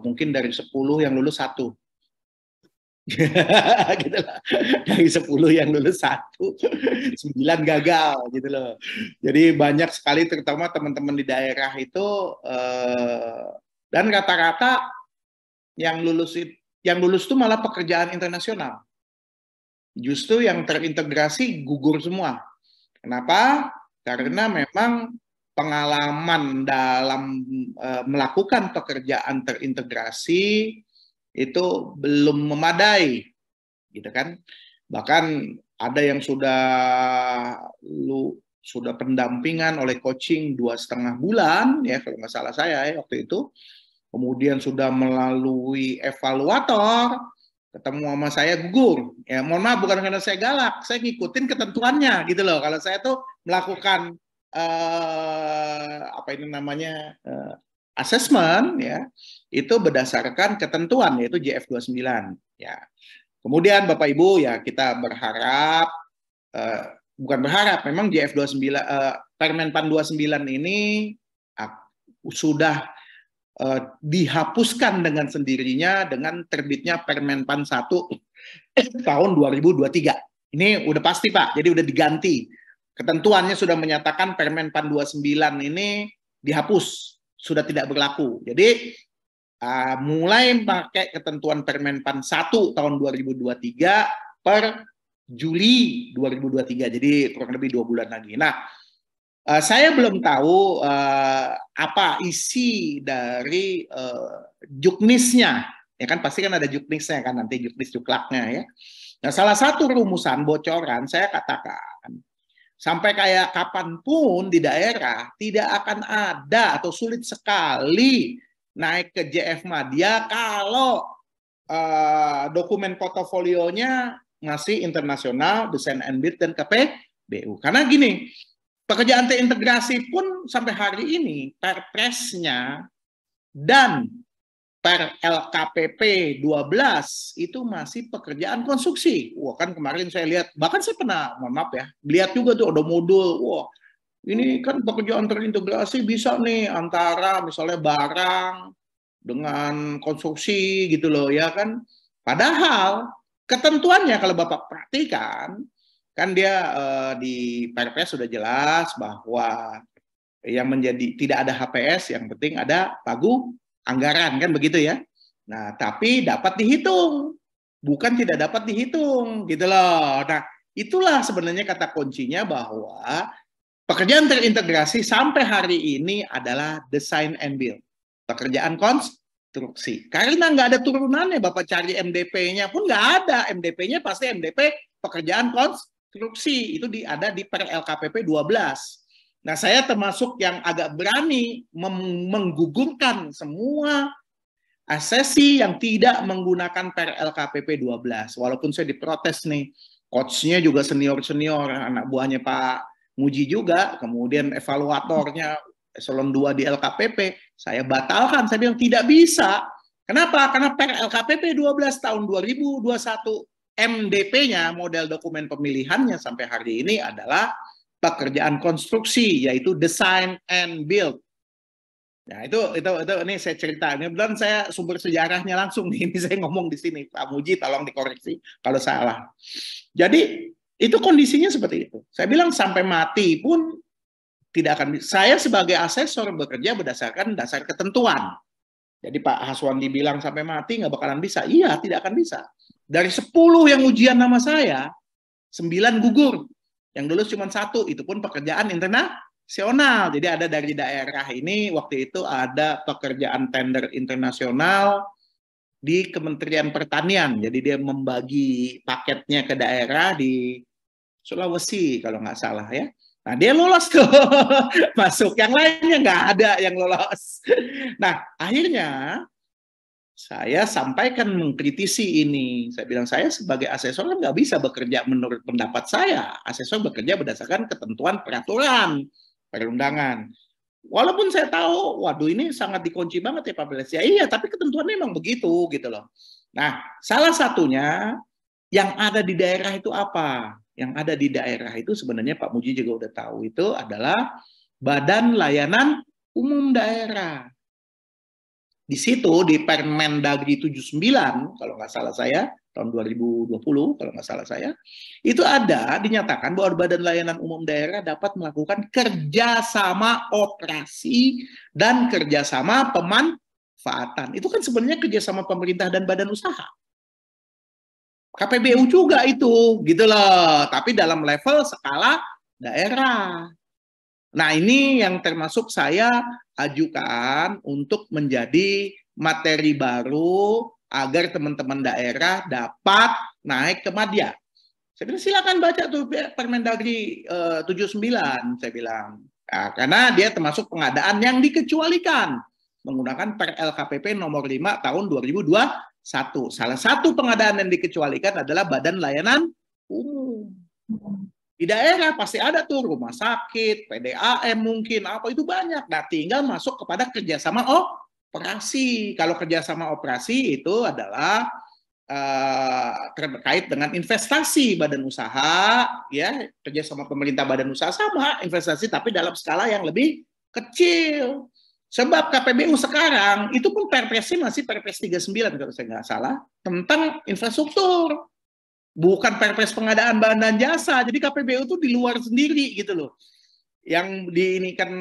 mungkin dari 10 yang lulus 1. Gitu loh. Dari 10 yang lulus 1, 9 gagal gitu loh. Jadi banyak sekali terutama teman-teman di daerah itu dan rata-rata yang lulus itu malah pekerjaan internasional. Justru yang terintegrasi gugur semua. Kenapa? Karena memang pengalaman dalam melakukan pekerjaan terintegrasi itu belum memadai, gitu kan? Bahkan ada yang sudah pendampingan oleh coaching 2,5 bulan, ya kalau nggak salah saya ya waktu itu. Kemudian sudah melalui evaluator, ketemu sama saya gugur. Ya mohon maaf bukan karena saya galak, saya ngikutin ketentuannya gitu loh. Kalau saya tuh melakukan assessment ya, itu berdasarkan ketentuan yaitu JF29 ya. Kemudian Bapak Ibu ya kita berharap memang JF29 Permenpan 29 ini sudah dihapuskan dengan sendirinya dengan terbitnya Permenpan 1 tahun 2023. Ini udah pasti Pak, jadi udah diganti. Ketentuannya sudah menyatakan Permenpan 29 ini dihapus, sudah tidak berlaku. Jadi mulai pakai ketentuan Permenpan 1 tahun 2023 per Juli 2023. Jadi kurang lebih 2 bulan lagi. Nah, saya belum tahu apa isi dari juknisnya, ya kan pasti kan ada juknisnya kan nanti juknis juklaknya ya. Nah salah satu rumusan bocoran saya katakan sampai kayak kapanpun di daerah tidak akan ada atau sulit sekali naik ke JF Madya kalau dokumen portofolionya masih internasional, desain and bid dan KPBU. Karena gini. Pekerjaan terintegrasi pun sampai hari ini perpresnya dan per LKPP 12 itu masih pekerjaan konstruksi. Wah, kan kemarin saya lihat, bahkan saya pernah, mohon maaf ya, lihat juga tuh ada modul, wah ini kan pekerjaan terintegrasi bisa nih antara misalnya barang dengan konstruksi gitu loh ya kan. Padahal ketentuannya kalau Bapak perhatikan, kan dia di Perpres sudah jelas bahwa yang menjadi tidak ada HPS, yang penting ada pagu anggaran, kan begitu ya. Nah, tapi dapat dihitung, bukan tidak dapat dihitung, gitu loh. Nah, itulah sebenarnya kata kuncinya bahwa pekerjaan terintegrasi sampai hari ini adalah design and build, pekerjaan konstruksi. Karena nggak ada turunannya, Bapak cari MDP-nya pun nggak ada. MDP-nya pasti MDP pekerjaan konstruksi, itu ada di per LKPP 12. Nah, saya termasuk yang agak berani menggugurkan semua asesi yang tidak menggunakan per LKPP 12. Walaupun saya diprotes nih, coach-nya juga senior-senior, anak buahnya Pak Muji juga, kemudian evaluatornya eselon 2 di LKPP, saya batalkan, saya bilang tidak bisa. Kenapa? Karena per LKPP 12 tahun 2021, MDP-nya, model dokumen pemilihannya sampai hari ini adalah pekerjaan konstruksi, yaitu design and build. Nah, itu ini saya cerita. Ini benar saya sumber sejarahnya langsung nih. Ini saya ngomong di sini. Pak Muji tolong dikoreksi kalau salah. Jadi itu kondisinya seperti itu. Saya bilang sampai mati pun tidak akan bisa. Saya sebagai asesor bekerja berdasarkan dasar ketentuan. Jadi Pak Haswandi bilang sampai mati nggak bakalan bisa. Iya, tidak akan bisa. Dari 10 yang ujian nama saya, 9 gugur. Yang lulus cuma 1, itu pun pekerjaan internasional. Jadi ada dari daerah ini, waktu itu ada pekerjaan tender internasional di Kementerian Pertanian. Jadi dia membagi paketnya ke daerah di Sulawesi, kalau nggak salah ya. Nah, dia lolos tuh, masuk. Yang lainnya nggak ada yang lolos. Nah, akhirnya saya sampaikan mengkritisi ini. Saya bilang, saya sebagai asesor kan nggak bisa bekerja menurut pendapat saya. Asesor bekerja berdasarkan ketentuan peraturan perundangan. Walaupun saya tahu, waduh ini sangat dikunci banget ya Pak Beles. Ya iya, tapi ketentuannya memang begitu gitu loh. Nah, salah satunya yang ada di daerah itu apa? Yang ada di daerah itu sebenarnya Pak Muji juga udah tahu, itu adalah Badan Layanan Umum Daerah. Di situ di Permendagri 79 kalau nggak salah saya tahun 2020 kalau nggak salah saya, itu ada dinyatakan bahwa Badan Layanan Umum Daerah dapat melakukan kerjasama operasi dan kerjasama pemanfaatan. Itu kan sebenarnya kerjasama pemerintah dan badan usaha. KPBU juga itu, gitu loh. Tapi dalam level skala daerah. Nah, ini yang termasuk saya ajukan untuk menjadi materi baru agar teman-teman daerah dapat naik ke madya. Saya bilang silakan baca tuh Permendagri 79, saya bilang. Nah, karena dia termasuk pengadaan yang dikecualikan menggunakan per LKPP nomor 5 tahun 2021. Salah satu pengadaan yang dikecualikan adalah Badan Layanan Umum. Di daerah pasti ada tuh rumah sakit, PDAM mungkin, apa itu banyak. Nah, tinggal masuk kepada kerjasama operasi. Kalau kerjasama operasi itu adalah terkait dengan investasi badan usaha, ya kerjasama pemerintah badan usaha sama investasi, tapi dalam skala yang lebih kecil. Sebab KPBU sekarang itu pun Perpresnya masih Perpres 39 kalau saya nggak salah tentang infrastruktur. Bukan Perpres pengadaan barang dan jasa. Jadi KPBU itu di luar sendiri gitu loh. Yang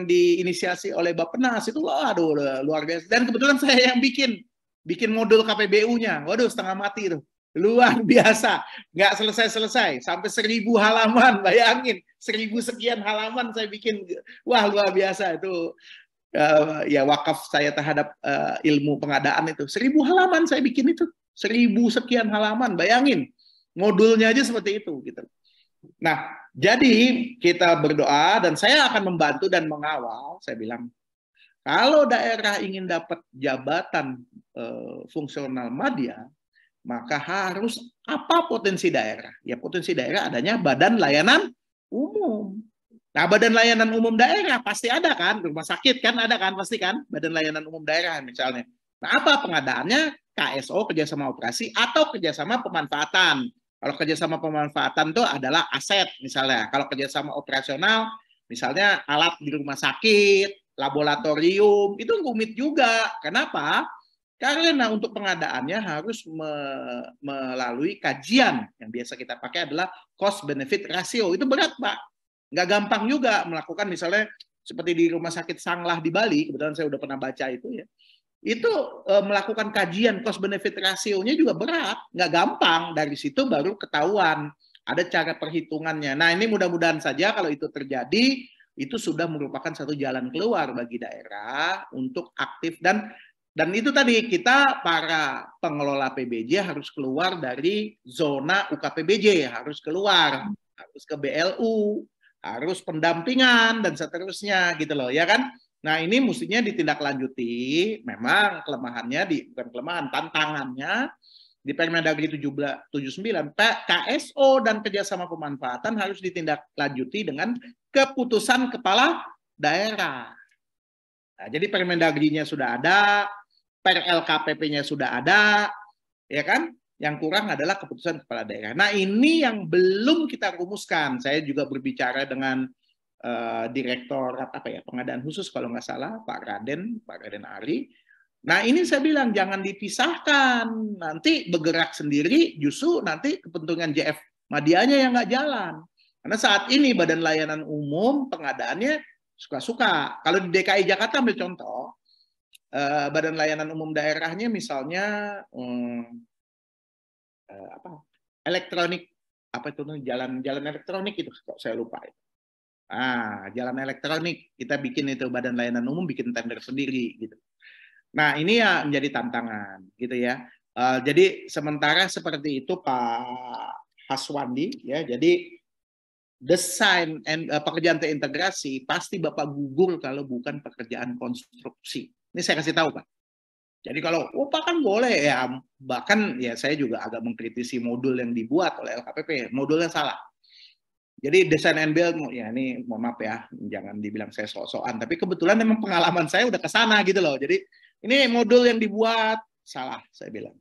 diinisiasi oleh Bappenas itu aduh luar biasa. Dan kebetulan saya yang bikin modul KPBU-nya. Waduh setengah mati itu. Luar biasa. Nggak selesai-selesai. Sampai 1000 halaman. Bayangin. 1000 sekian halaman saya bikin. Wah luar biasa itu. Ya wakaf saya terhadap ilmu pengadaan itu. 1000 halaman saya bikin itu. 1000 sekian halaman. Bayangin. Modulnya aja seperti itu gitu. Nah, jadi kita berdoa dan saya akan membantu dan mengawal. Saya bilang, kalau daerah ingin dapat jabatan fungsional madya, maka harus apa potensi daerah? Ya potensi daerah adanya Badan Layanan Umum. Nah, Badan Layanan Umum Daerah pasti ada kan, rumah sakit kan ada kan, pasti kan, Badan Layanan Umum Daerah misalnya. Nah, apa pengadaannya? KSO, kerjasama operasi, atau kerjasama pemanfaatan. Kalau kerjasama pemanfaatan itu adalah aset misalnya. Kalau kerjasama operasional, misalnya alat di rumah sakit, laboratorium, itu rumit juga. Kenapa? Karena untuk pengadaannya harus melalui kajian. Yang biasa kita pakai adalah cost benefit ratio. Itu berat, Pak. Nggak gampang juga melakukan misalnya seperti di Rumah Sakit Sanglah di Bali, kebetulan saya udah pernah baca itu ya. Itu melakukan kajian cost benefit ratio-nya juga berat, nggak gampang. Dari situ baru ketahuan ada cara perhitungannya. Nah, ini mudah-mudahan saja kalau itu terjadi, itu sudah merupakan satu jalan keluar bagi daerah untuk aktif, dan itu tadi kita para pengelola PBJ harus keluar dari zona UKPBJ, harus keluar, harus ke BLU, harus pendampingan dan seterusnya gitu loh, ya kan? Nah, ini mestinya ditindaklanjuti. Memang kelemahannya, bukan kelemahan, tantangannya di Permendagri 79, KSO dan kerjasama pemanfaatan harus ditindaklanjuti dengan keputusan kepala daerah. Nah, jadi Permendagrinya sudah ada, Per-LKPP-nya sudah ada, ya kan? Yang kurang adalah keputusan kepala daerah. Nah, ini yang belum kita rumuskan. Saya juga berbicara dengan Direktorat pengadaan khusus kalau nggak salah, Pak Raden Ari. Nah, ini saya bilang jangan dipisahkan, nanti bergerak sendiri, justru nanti kepentingan JF Madianya yang nggak jalan. Karena saat ini Badan Layanan Umum pengadaannya suka-suka. Kalau di DKI Jakarta ambil contoh, Badan Layanan Umum daerahnya misalnya elektronik, jalan elektronik itu, kok saya lupa itu. Jalan elektronik, kita bikin itu, Badan Layanan Umum bikin tender sendiri gitu. Nah, ini ya menjadi tantangan gitu ya. Jadi sementara seperti itu Pak Haswandi ya. Jadi desain pekerjaan terintegrasi pasti Bapak gugur kalau bukan pekerjaan konstruksi. Ini saya kasih tahu Pak. Jadi kalau Pak kan boleh ya, bahkan ya saya juga agak mengkritisi modul yang dibuat oleh LKPP, modulnya salah. Jadi desain and build, ya ini mohon maaf ya, jangan dibilang saya sok-sokan, tapi kebetulan memang pengalaman saya udah ke sana gitu loh. Jadi ini modul yang dibuat salah, saya bilang.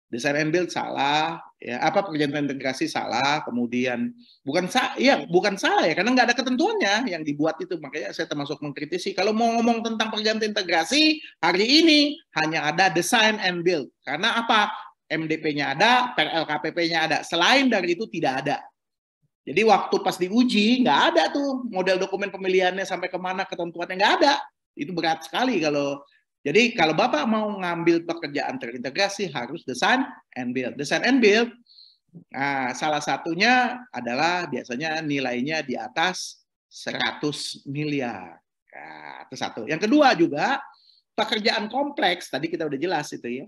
Desain and build salah, ya pekerjaan integrasi salah, kemudian bukan salah ya, karena nggak ada ketentuannya yang dibuat itu, makanya saya termasuk mengkritisi. Kalau mau ngomong tentang pekerjaan integrasi hari ini hanya ada desain and build, karena apa? MDP-nya ada, Per-LKPP-nya ada, selain dari itu tidak ada. Jadi waktu pas diuji nggak ada tuh model dokumen pemilihannya sampai kemana, ketentuannya nggak ada. Itu berat sekali kalau. Jadi kalau Bapak mau ngambil pekerjaan terintegrasi harus design and build. Design and build, salah satunya adalah biasanya nilainya di atas 100 miliar. Nah, itu satu. Yang kedua juga pekerjaan kompleks, tadi kita udah jelas itu ya.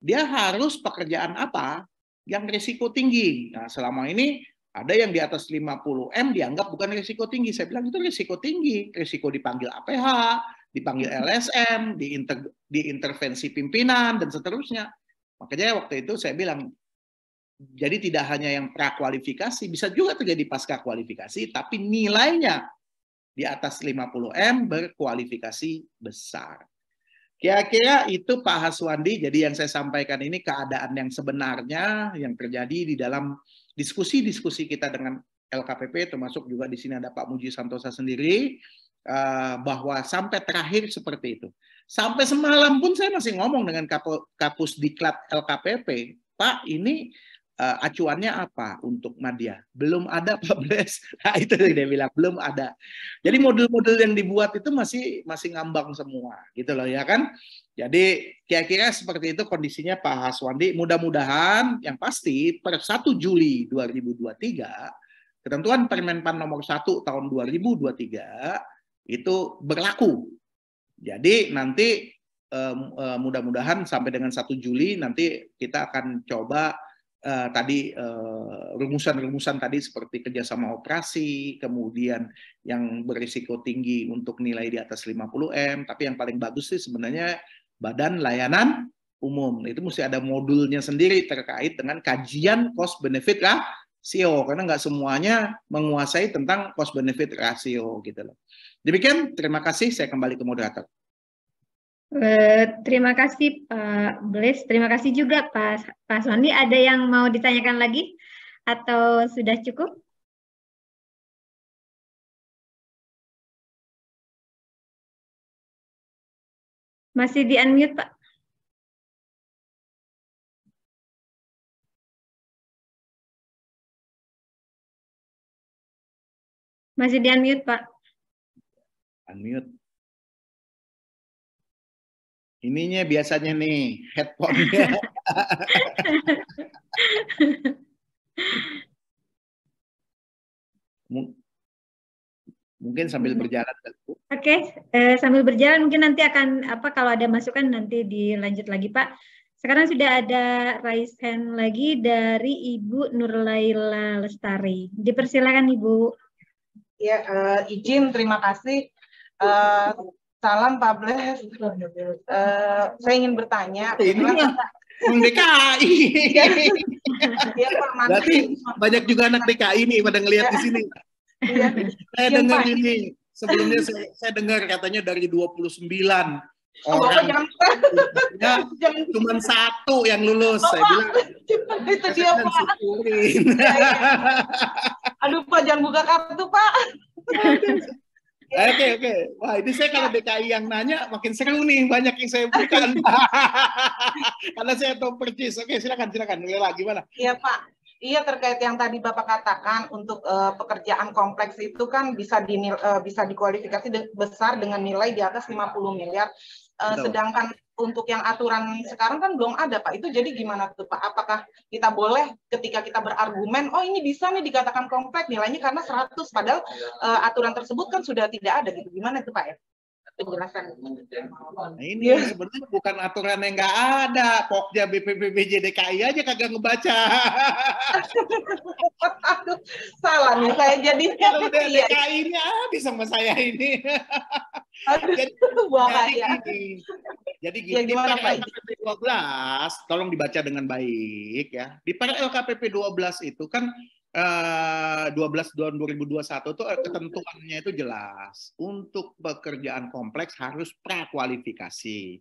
Dia harus pekerjaan apa yang risiko tinggi. Nah, selama ini ada yang di atas 50 M dianggap bukan risiko tinggi. Saya bilang itu risiko tinggi. Risiko dipanggil APH, dipanggil LSM, diintervensi pimpinan, dan seterusnya. Makanya waktu itu saya bilang, jadi tidak hanya yang prakualifikasi, bisa juga terjadi pasca kualifikasi, tapi nilainya di atas 50 M berkualifikasi besar. Kira-kira itu Pak Haswandi, jadi yang saya sampaikan ini keadaan yang sebenarnya yang terjadi di dalam diskusi-diskusi kita dengan LKPP, termasuk juga di sini ada Pak Muji Santosa sendiri, bahwa sampai terakhir seperti itu. Sampai semalam pun saya masih ngomong dengan Kapus Diklat LKPP, Pak ini acuannya apa untuk Madya? Belum ada Pak Bles. Nah, itu dia bilang belum ada. Jadi modul-modul yang dibuat itu masih ngambang semua, gitu loh ya kan? Jadi kira-kira seperti itu kondisinya Pak Haswandi. Mudah-mudahan yang pasti per 1 Juli 2023 ketentuan Permenpan nomor 1 tahun 2023 itu berlaku. Jadi nanti mudah-mudahan sampai dengan 1 Juli nanti kita akan coba tadi rumusan-rumusan tadi seperti kerjasama operasi, kemudian yang berisiko tinggi untuk nilai di atas 50 M, tapi yang paling bagus sih sebenarnya Badan Layanan Umum. Itu mesti ada modulnya sendiri terkait dengan kajian cost benefit ratio, karena nggak semuanya menguasai tentang cost benefit ratio gitu loh. Demikian, terima kasih, saya kembali ke moderator. Terima kasih Pak Bles, terima kasih juga Pak Sony. Ada yang mau ditanyakan lagi atau sudah cukup? Masih di-unmute, Pak. Masih di-unmute, Pak. Unmute. Ininya biasanya nih, headphone-nya. Mungkin sambil berjalan. Oke, sambil berjalan mungkin nanti akan kalau ada masukan nanti dilanjut lagi, Pak. Sekarang sudah ada raise hand lagi dari Ibu Nurlaila Lestari. Dipersilakan Ibu. Ya, izin, terima kasih. Salam Pak Bles. Saya ingin bertanya. Ini DKI. Ya, Pak, berarti banyak juga anak DKI nih pada ngelihat di sini. Iya. Saya dengar ini. Sebelumnya saya dengar katanya dari 29 orang. Cuma 1 yang lulus. Saya bilang, itu dia, Pak. Aduh, Pak, jangan buka kartu, Pak. Oke. Wah, ini saya kalau DKI yang nanya makin seru nih, banyak yang saya bukan. Karena saya tahu persis. Oke, silakan. Lela, gimana? Iya, Pak. Iya, terkait yang tadi Bapak katakan untuk pekerjaan kompleks itu kan bisa dikualifikasi besar dengan nilai di atas 50 miliar. Sedangkan untuk yang aturan sekarang kan belum ada, Pak. Itu jadi gimana tuh, Pak? Apakah kita boleh ketika kita berargumen, oh ini bisa nih dikatakan kompleks nilainya karena 100, padahal aturan tersebut kan sudah tidak ada gitu. Gimana tuh, Pak ya? Penjelasan. Nah, ini sebenarnya bukan aturan yang nggak ada. Pokja BPPBJ DKI aja kagak ngebaca. Aduh, salah nih saya jadi. Kalau DKI ini habis sama saya ini. Jadi gini, di LKPP 12, tolong dibaca dengan baik ya. Di LKPP 12 itu kan 12 tahun 2021 itu ketentuannya itu jelas. Untuk pekerjaan kompleks harus prakualifikasi.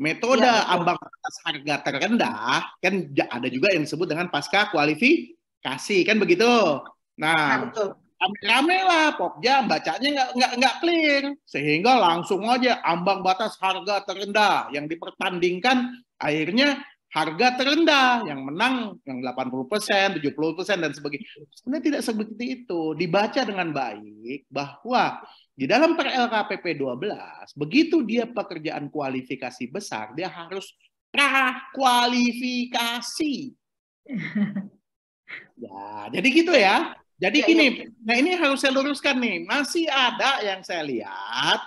Metode ambang batas harga terendah kan ada juga yang disebut dengan pasca kualifikasi, kan begitu. Nah, rame lah Pokja bacanya nggak clear, sehingga langsung aja ambang batas harga terendah yang dipertandingkan, akhirnya harga terendah, yang menang yang 80%, 70% dan sebagainya. Sebenarnya tidak seperti itu. Dibaca dengan baik bahwa di dalam LKPP 12, begitu dia pekerjaan kualifikasi besar, dia harus prakualifikasi. Ya, jadi gitu ya. Jadi gini, nah ini harus saya luruskan nih. Masih ada yang saya lihat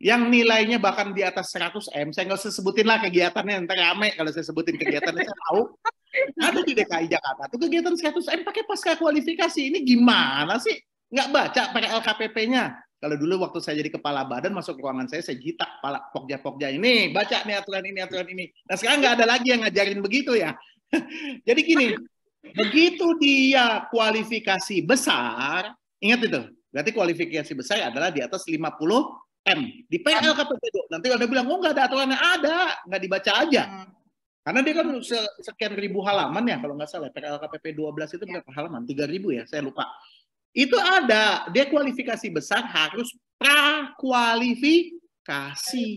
yang nilainya bahkan di atas 100M, saya nggak usah sebutin lah kegiatannya, nanti rame kalau saya sebutin kegiatannya, saya tahu. Ada di DKI Jakarta, tuh kegiatan 100M pakai pasca kualifikasi, ini gimana sih? Nggak baca LKPP-nya. Kalau dulu waktu saya jadi kepala badan, masuk ruangan saya jitak kepala Pokja ini, baca nih aturan ini. Nah sekarang nggak ada lagi yang ngajarin begitu ya. Jadi gini, begitu dia kualifikasi besar, ingat itu, berarti kualifikasi besar adalah di atas 50M. Di LKPP nanti ada bilang, oh nggak ada aturannya, ada, nggak dibaca aja. Karena dia kan sekian ribu halaman ya, kalau nggak salah. LKPP 12 itu berapa halaman? 3.000 ya, saya lupa. Itu ada, dia kualifikasi besar harus prakualifikasi.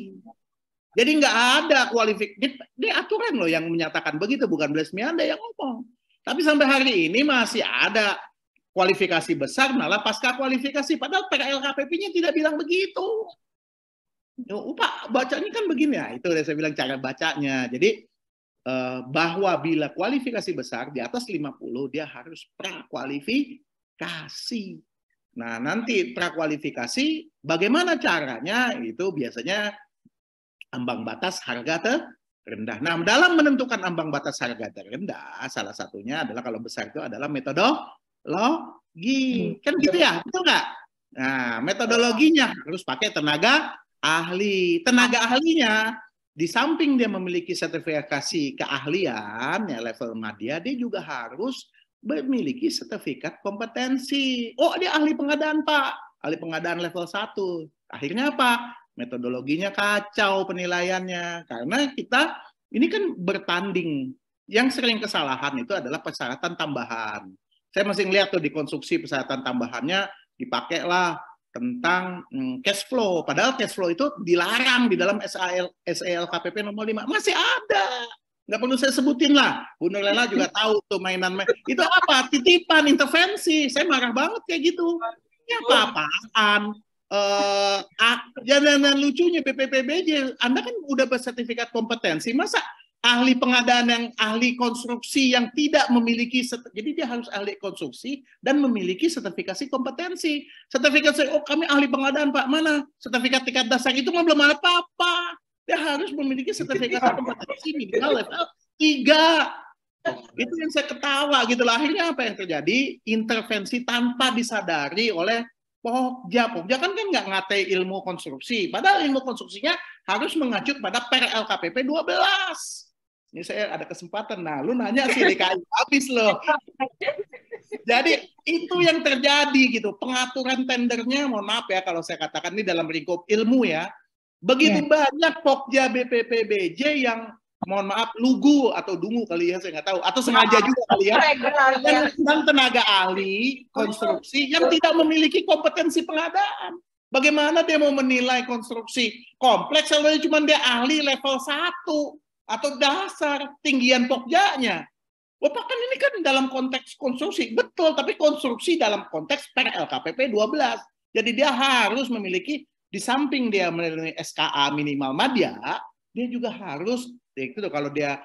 Jadi nggak ada kualifikasi, dia aturan loh yang menyatakan begitu, bukan Blesmianda yang ngomong. Tapi sampai hari ini masih ada kualifikasi besar malah pasca kualifikasi, padahal LKPP-nya tidak bilang begitu. Pak, bacanya kan begini ya, itu saya bilang cara bacanya. Jadi bahwa bila kualifikasi besar di atas 50 dia harus prakualifikasi. Nah, nanti prakualifikasi bagaimana caranya? Itu biasanya ambang batas harga terendah. Nah, dalam menentukan ambang batas harga terendah, salah satunya adalah kalau besar itu adalah metodologi. Kan gitu ya, betul nggak? Nah, metodologinya harus pakai tenaga ahli. Tenaga ahlinya, di samping dia memiliki sertifikasi keahlian, ya level madya, dia juga harus memiliki sertifikat kompetensi. Oh, dia ahli pengadaan, Pak. Ahli pengadaan level 1. Akhirnya apa? metodologinya kacau penilaiannya. Karena kita ini kan bertanding. Yang sering kesalahan itu adalah persyaratan tambahan. Saya masih ngeliat tuh di konstruksi persyaratan tambahannya dipakailah tentang cash flow. Padahal cash flow itu dilarang di dalam SALKPP nomor 5. Masih ada. Nggak perlu saya sebutin lah. Bu Nurlela juga tahu tuh mainan. Itu apa? Titipan, intervensi. Saya marah banget kayak gitu. Ini apa-apaan. Dan lucunya BPPBJ, Anda kan udah bersertifikat kompetensi. Masa ahli pengadaan yang ahli konstruksi yang tidak memiliki, jadi dia harus ahli konstruksi dan memiliki sertifikasi kompetensi. Sertifikasi, oh kami ahli pengadaan Pak, mana? Sertifikat tingkat dasar itu mah belum ada apa-apa. Dia harus memiliki sertifikasi kompetensi minimal level 3. Itu yang saya ketawa gitu lah. Akhirnya apa yang terjadi? Intervensi tanpa disadari oleh Pokja. Pokja kan nggak ngatai ilmu konstruksi. Padahal ilmu konstruksinya harus mengacu pada per LKPP 12. Ini saya ada kesempatan. Nah, lu nanya sih DKI habis loh. Jadi itu yang terjadi gitu. Pengaturan tendernya, mohon maaf ya kalau saya katakan ini dalam lingkup ilmu ya. Begitu banyak Pokja BPPBJ yang mohon maaf lugu atau dungu kali ya, saya nggak tahu. Atau sengaja juga kali ya. Dan tenaga ahli konstruksi yang tidak memiliki kompetensi pengadaan. Bagaimana dia mau menilai konstruksi kompleks kalau cuma dia ahli level 1? Atau dasar tinggian Pokjanya. Bapak kan ini kan dalam konteks konstruksi, betul, tapi konstruksi dalam konteks per LKPP 12. Jadi dia harus memiliki, di samping dia melalui SKA minimal madya, dia juga harus, itu kalau dia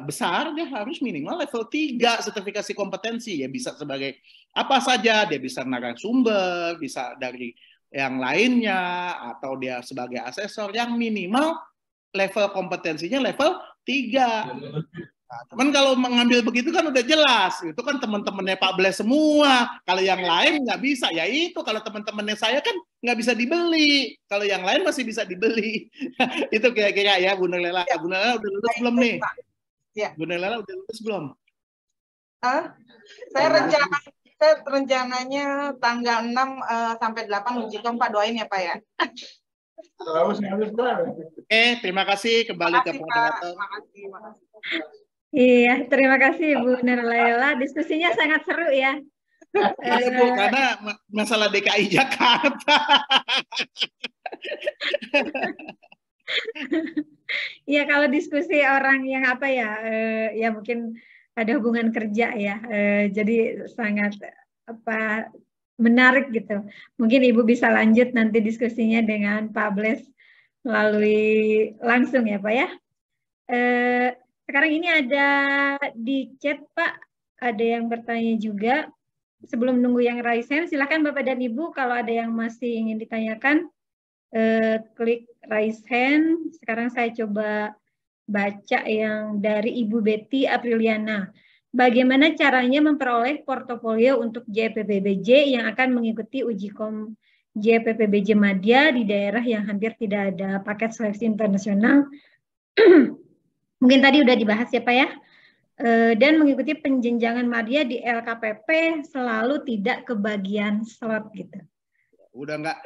besar, dia harus minimal level 3 sertifikasi kompetensi. Ya bisa sebagai apa saja, dia bisa narasumber, bisa dari yang lainnya, atau dia sebagai asesor yang minimal level kompetensinya level 3. Nah, cuman kalau mengambil begitu kan udah jelas. Itu kan teman-temannya Pak Bles semua. Kalau yang lain nggak bisa. Ya itu kalau teman-temannya saya kan nggak bisa dibeli. Kalau yang lain masih bisa dibeli. Itu kira-kira ya Bu Nurlela. Bu Nurlela udah lulus belum nih? Bu Nurlela udah lulus belum? Saya rencananya tanggal 6 sampai 8 uji kom Pak, doain ya Pak ya. Terima kasih kembali ke moderator. Iya, terima kasih Bu Nurlela. Diskusinya sangat seru ya. Karena masalah DKI Jakarta. Iya, kalau diskusi orang yang apa ya, ya mungkin ada hubungan kerja ya. Jadi sangat apa menarik gitu. Mungkin Ibu bisa lanjut nanti diskusinya dengan Pak Bles melalui langsung ya Pak ya. Sekarang ini ada di chat Pak, ada yang bertanya juga. Sebelum nunggu yang raise hand, silakan Bapak dan Ibu kalau ada yang masih ingin ditanyakan, klik raise hand. Sekarang saya coba baca yang dari Ibu Betty Apriliana. Bagaimana caranya memperoleh portofolio untuk JPPBJ yang akan mengikuti uji kom JPPBJ Madya di daerah yang hampir tidak ada paket seleksi internasional? Mungkin tadi udah dibahas ya Pak ya. Dan mengikuti penjenjangan Madya di LKPP selalu tidak kebagian slot gitu. Udah nggak,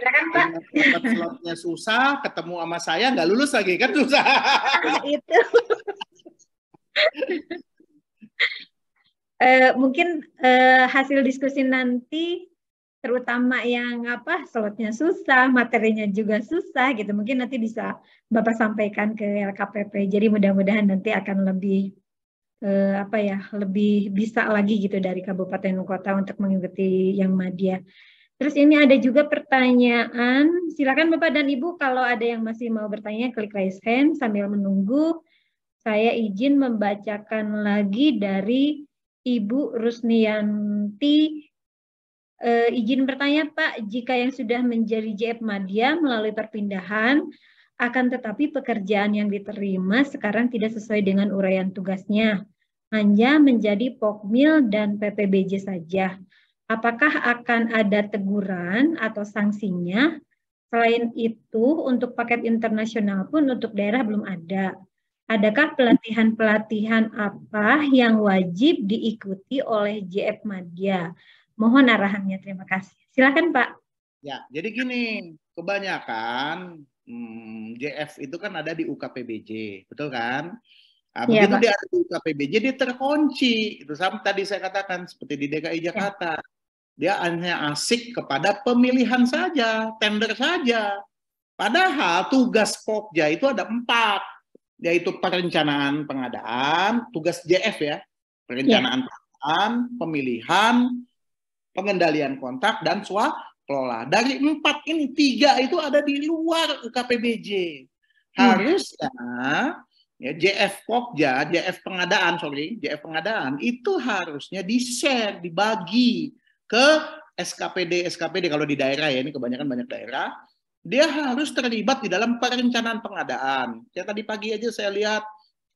dapat slotnya susah, ketemu sama saya nggak lulus lagi kan susah. Itu. Mungkin hasil diskusi nanti, terutama yang apa slotnya susah, materinya juga susah gitu, mungkin nanti bisa Bapak sampaikan ke LKPP. Jadi mudah-mudahan nanti akan lebih apa ya, lebih bisa lagi gitu dari kabupaten kota untuk mengikuti yang Madya. Terus ini ada juga pertanyaan, silakan Bapak dan Ibu kalau ada yang masih mau bertanya klik raise hand sambil menunggu. Saya izin membacakan lagi dari Ibu Rusnianti. Izin bertanya Pak, jika yang sudah menjadi JF Madya melalui perpindahan, akan tetapi pekerjaan yang diterima sekarang tidak sesuai dengan uraian tugasnya, hanya menjadi Pokmil dan PPBJ saja. Apakah akan ada teguran atau sanksinya? Selain itu, untuk paket internasional pun untuk daerah belum ada. Adakah pelatihan-pelatihan apa yang wajib diikuti oleh JF Madya? Mohon arahannya, terima kasih. Silakan Pak. Ya, jadi gini, kebanyakan JF itu kan ada di UKPBJ, betul kan? Nah, begitu dia ada di UKPBJ, dia terkunci. Itu sama tadi saya katakan, seperti di DKI Jakarta. Dia hanya asik kepada pemilihan saja, tender saja. Padahal tugas Pokja itu ada 4, yaitu perencanaan pengadaan, tugas JF ya, perencanaan pengadaan, pemilihan, pengendalian kontak, dan swakelola. Dari 4 ini 3 itu ada di luar UKPBJ. Harusnya ya, JF Pokja, JF pengadaan itu harusnya di-share, dibagi ke SKPD kalau di daerah ya, ini kebanyakan banyak daerah, dia harus terlibat di dalam perencanaan pengadaan. Ya tadi pagi aja saya lihat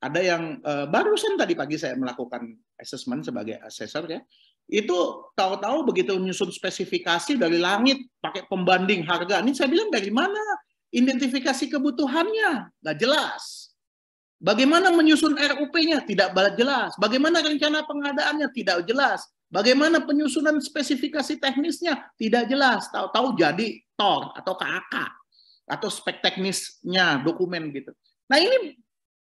ada yang barusan tadi pagi saya melakukan assessment sebagai asesor ya. Itu tahu-tahu begitu menyusun spesifikasi dari langit pakai pembanding harga. Ini saya bilang dari mana identifikasi kebutuhannya? Nggak jelas. Bagaimana menyusun RUP-nya? Tidak jelas. Bagaimana rencana pengadaannya? Tidak jelas. Bagaimana penyusunan spesifikasi teknisnya? Tidak jelas. Tahu-tahu jadi TOR atau KAK atau spek teknisnya dokumen gitu. Nah ini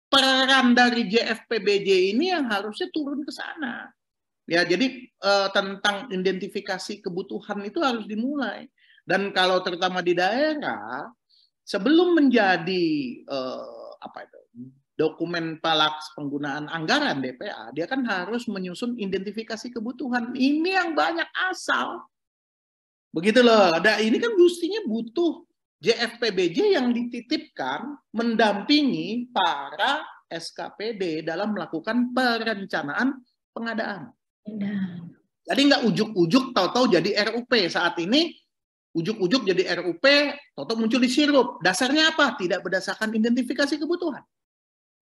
peran dari JFPBJ ini yang harusnya turun ke sana. Ya jadi tentang identifikasi kebutuhan itu harus dimulai. Dan kalau terutama di daerah sebelum menjadi dokumen palaks penggunaan anggaran DPA, dia kan harus menyusun identifikasi kebutuhan. Ini yang banyak asal. Begitu loh. Ini kan mestinya butuh JFPBJ yang dititipkan mendampingi para SKPD dalam melakukan perencanaan pengadaan. Jadi nggak ujuk-ujuk tahu-tahu jadi RUP. Saat ini ujuk-ujuk jadi RUP, tahu-tahu muncul di sirup. Dasarnya apa? Tidak berdasarkan identifikasi kebutuhan.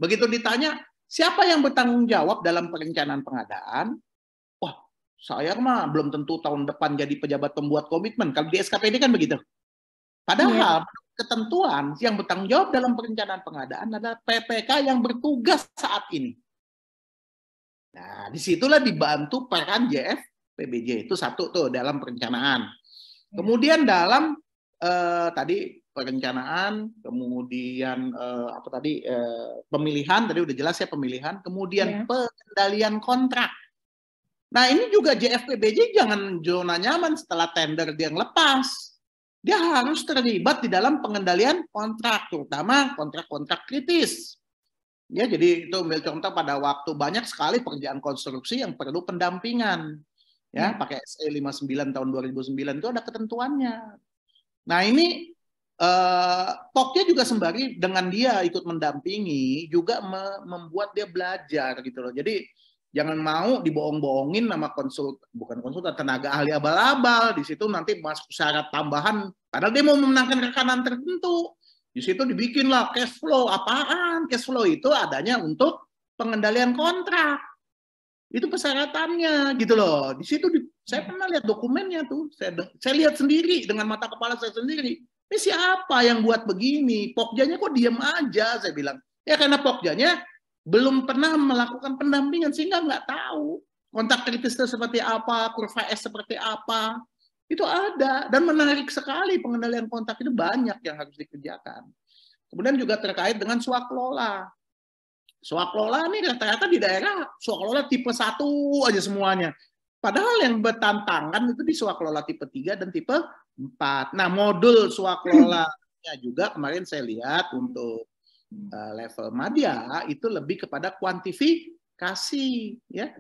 Begitu ditanya, siapa yang bertanggung jawab dalam perencanaan pengadaan? Wah, saya mah belum tentu tahun depan jadi pejabat pembuat komitmen. Kalau di SKPD kan begitu. Padahal ketentuan yang bertanggung jawab dalam perencanaan pengadaan adalah PPK yang bertugas saat ini. Nah, disitulah dibantu peran JFPBJ. Itu satu tuh dalam perencanaan. Kemudian dalam tadi perencanaan, kemudian pemilihan, tadi udah jelas ya pemilihan, kemudian pengendalian kontrak. Nah ini juga JFPBJ jangan zona nyaman setelah tender dia ngelepas. Dia harus terlibat di dalam pengendalian kontrak, terutama kontrak-kontrak kritis. Ya, jadi itu ambil contoh pada waktu banyak sekali pekerjaan konstruksi yang perlu pendampingan. Ya, pakai SE 59 tahun 2009 itu ada ketentuannya. Nah ini Pokja juga sembari dengan dia ikut mendampingi juga membuat dia belajar gitu loh. Jadi jangan mau dibohong-bohongin sama bukan konsultan, tenaga ahli abal-abal. Di situ nanti masuk syarat tambahan padahal dia mau memenangkan rekanan tertentu. Di situ dibikinlah cash flow. Apaan? Cash flow itu adanya untuk pengendalian kontrak. Itu persyaratannya gitu loh. Di situ saya pernah lihat dokumennya tuh. Saya lihat sendiri dengan mata kepala saya sendiri. Ini siapa yang buat begini? Pokjanya kok diam aja, saya bilang. Ya karena Pokjanya belum pernah melakukan pendampingan sehingga nggak tahu kontak kritis itu seperti apa, kurva S seperti apa. Itu ada dan menarik sekali pengendalian kontak itu banyak yang harus dikerjakan. Kemudian juga terkait dengan swakelola. Swakelola ini rata-rata di daerah swakelola tipe 1 aja semuanya. Padahal yang bertantangan itu di swakelola tipe 3 dan tipe 4. Nah, modul swakelolanya juga kemarin saya lihat untuk level madya itu lebih kepada kuantifikasi ya.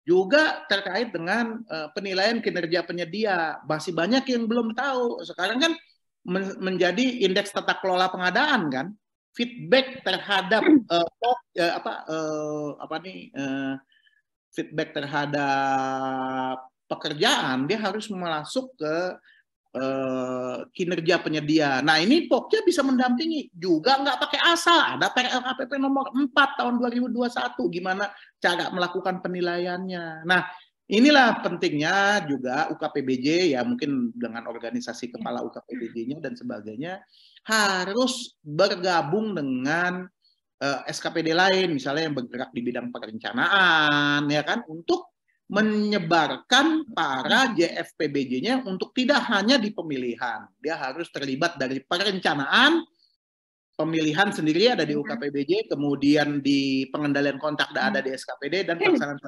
Juga terkait dengan penilaian kinerja penyedia. Masih banyak yang belum tahu. Sekarang kan menjadi indeks tata kelola pengadaan kan. Feedback terhadap feedback terhadap pekerjaan dia harus masuk ke kinerja penyedia. Nah ini Pokja bisa mendampingi juga nggak pakai asal. Ada PRLKPP nomor 4 tahun 2021 gimana cara melakukan penilaiannya. Nah inilah pentingnya juga UKPBJ ya mungkin dengan organisasi kepala UKPBJ-nya dan sebagainya harus bergabung dengan SKPD lain misalnya yang bergerak di bidang perencanaan ya kan untuk menyebarkan para JFPBJ-nya untuk tidak hanya di pemilihan. Dia harus terlibat dari perencanaan, pemilihan sendiri ada di UKPBJ, kemudian di pengendalian kontak ada di SKPD, dan pelaksanaan.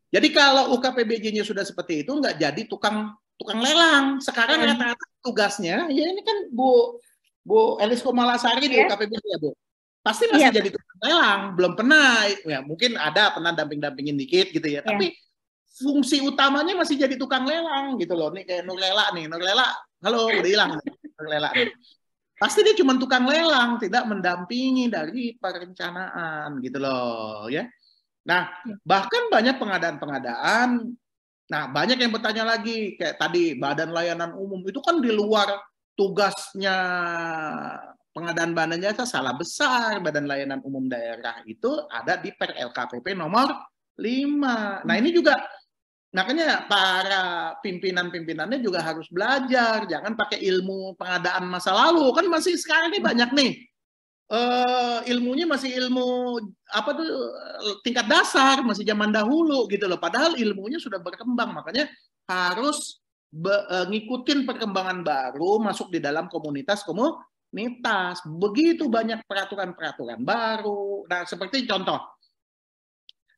Jadi kalau UKPBJ-nya sudah seperti itu, nggak jadi tukang lelang. Sekarang rata-rata tugasnya, ya ini kan Bu Elis Komalasari di UKPBJ ya Bu, pasti masih jadi tukang lelang. Belum pernah, ya mungkin ada pernah damping-dampingin dikit gitu ya, tapi fungsi utamanya masih jadi tukang lelang gitu loh. Nih kayak Nurlela nih, Nurlela, halo udah hilang Nurlela nih. Pasti dia cuma tukang lelang, tidak mendampingi dari perencanaan gitu loh ya. Nah, bahkan banyak pengadaan-pengadaan. Nah, banyak yang bertanya lagi, kayak tadi Badan Layanan Umum itu kan di luar tugasnya pengadaan barang jasa, salah besar. Badan Layanan Umum Daerah itu ada di Per LKPP nomor 5. Nah, ini juga makanya para pimpinan-pimpinannya juga harus belajar, jangan pakai ilmu pengadaan masa lalu. Kan masih sekarang ini banyak nih ilmunya masih ilmu apa tuh tingkat dasar, masih zaman dahulu gitu loh. Padahal ilmunya sudah berkembang, makanya harus ngikutin perkembangan baru, masuk di dalam komunitas. Begitu banyak peraturan-peraturan baru. Nah, seperti contoh,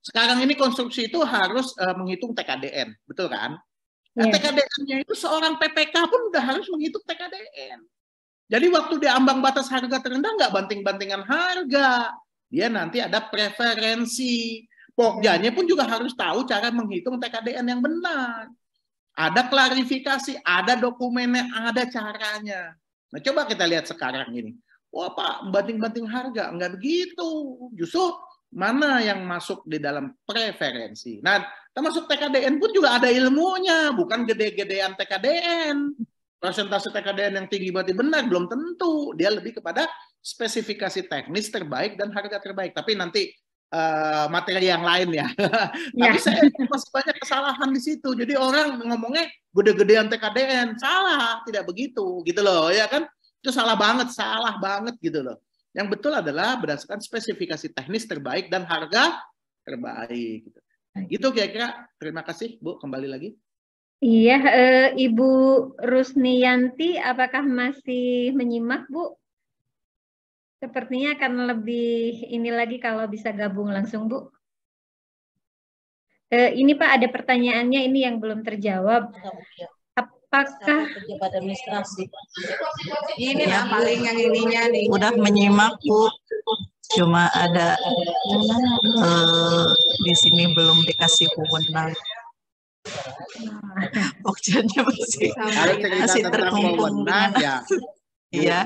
sekarang ini konstruksi itu harus menghitung TKDN, betul kan? Nah, TKDN-nya itu seorang PPK pun udah harus menghitung TKDN. Jadi waktu dia ambang batas harga terendah nggak banting-bantingan harga. Dia nanti ada preferensi. Pokjanya pun juga harus tahu cara menghitung TKDN yang benar. Ada klarifikasi, ada dokumennya, ada caranya. Nah, coba kita lihat sekarang ini. Wah Pak, banting-banting harga. Nggak begitu. Justru mana yang masuk di dalam preferensi. Nah, termasuk TKDN pun juga ada ilmunya. Bukan gede-gedean TKDN. Persentase TKDN yang tinggi berarti benar, belum tentu. Dia lebih kepada spesifikasi teknis terbaik dan harga terbaik. Tapi nanti materi yang lain ya. Tapi saya masih banyak kesalahan di situ. Jadi orang ngomongnya gede-gedean TKDN. Salah, tidak begitu. Gitu loh, ya kan? Itu salah banget gitu loh. Yang betul adalah berdasarkan spesifikasi teknis terbaik dan harga terbaik. Gitu kira-kira. Terima kasih, Bu. Kembali lagi. Iya, Ibu Rusniyanti, apakah masih menyimak, Bu? Sepertinya akan lebih ini lagi kalau bisa gabung langsung, Bu. Ini Pak, ada pertanyaannya ini yang belum terjawab. Apakah pejabat administrasi ini ya, paling yang ininya nih udah menyimak Bu, cuma ada di sini belum dikasih wewenang. Pokoknya masih terkumpul ya. Iya.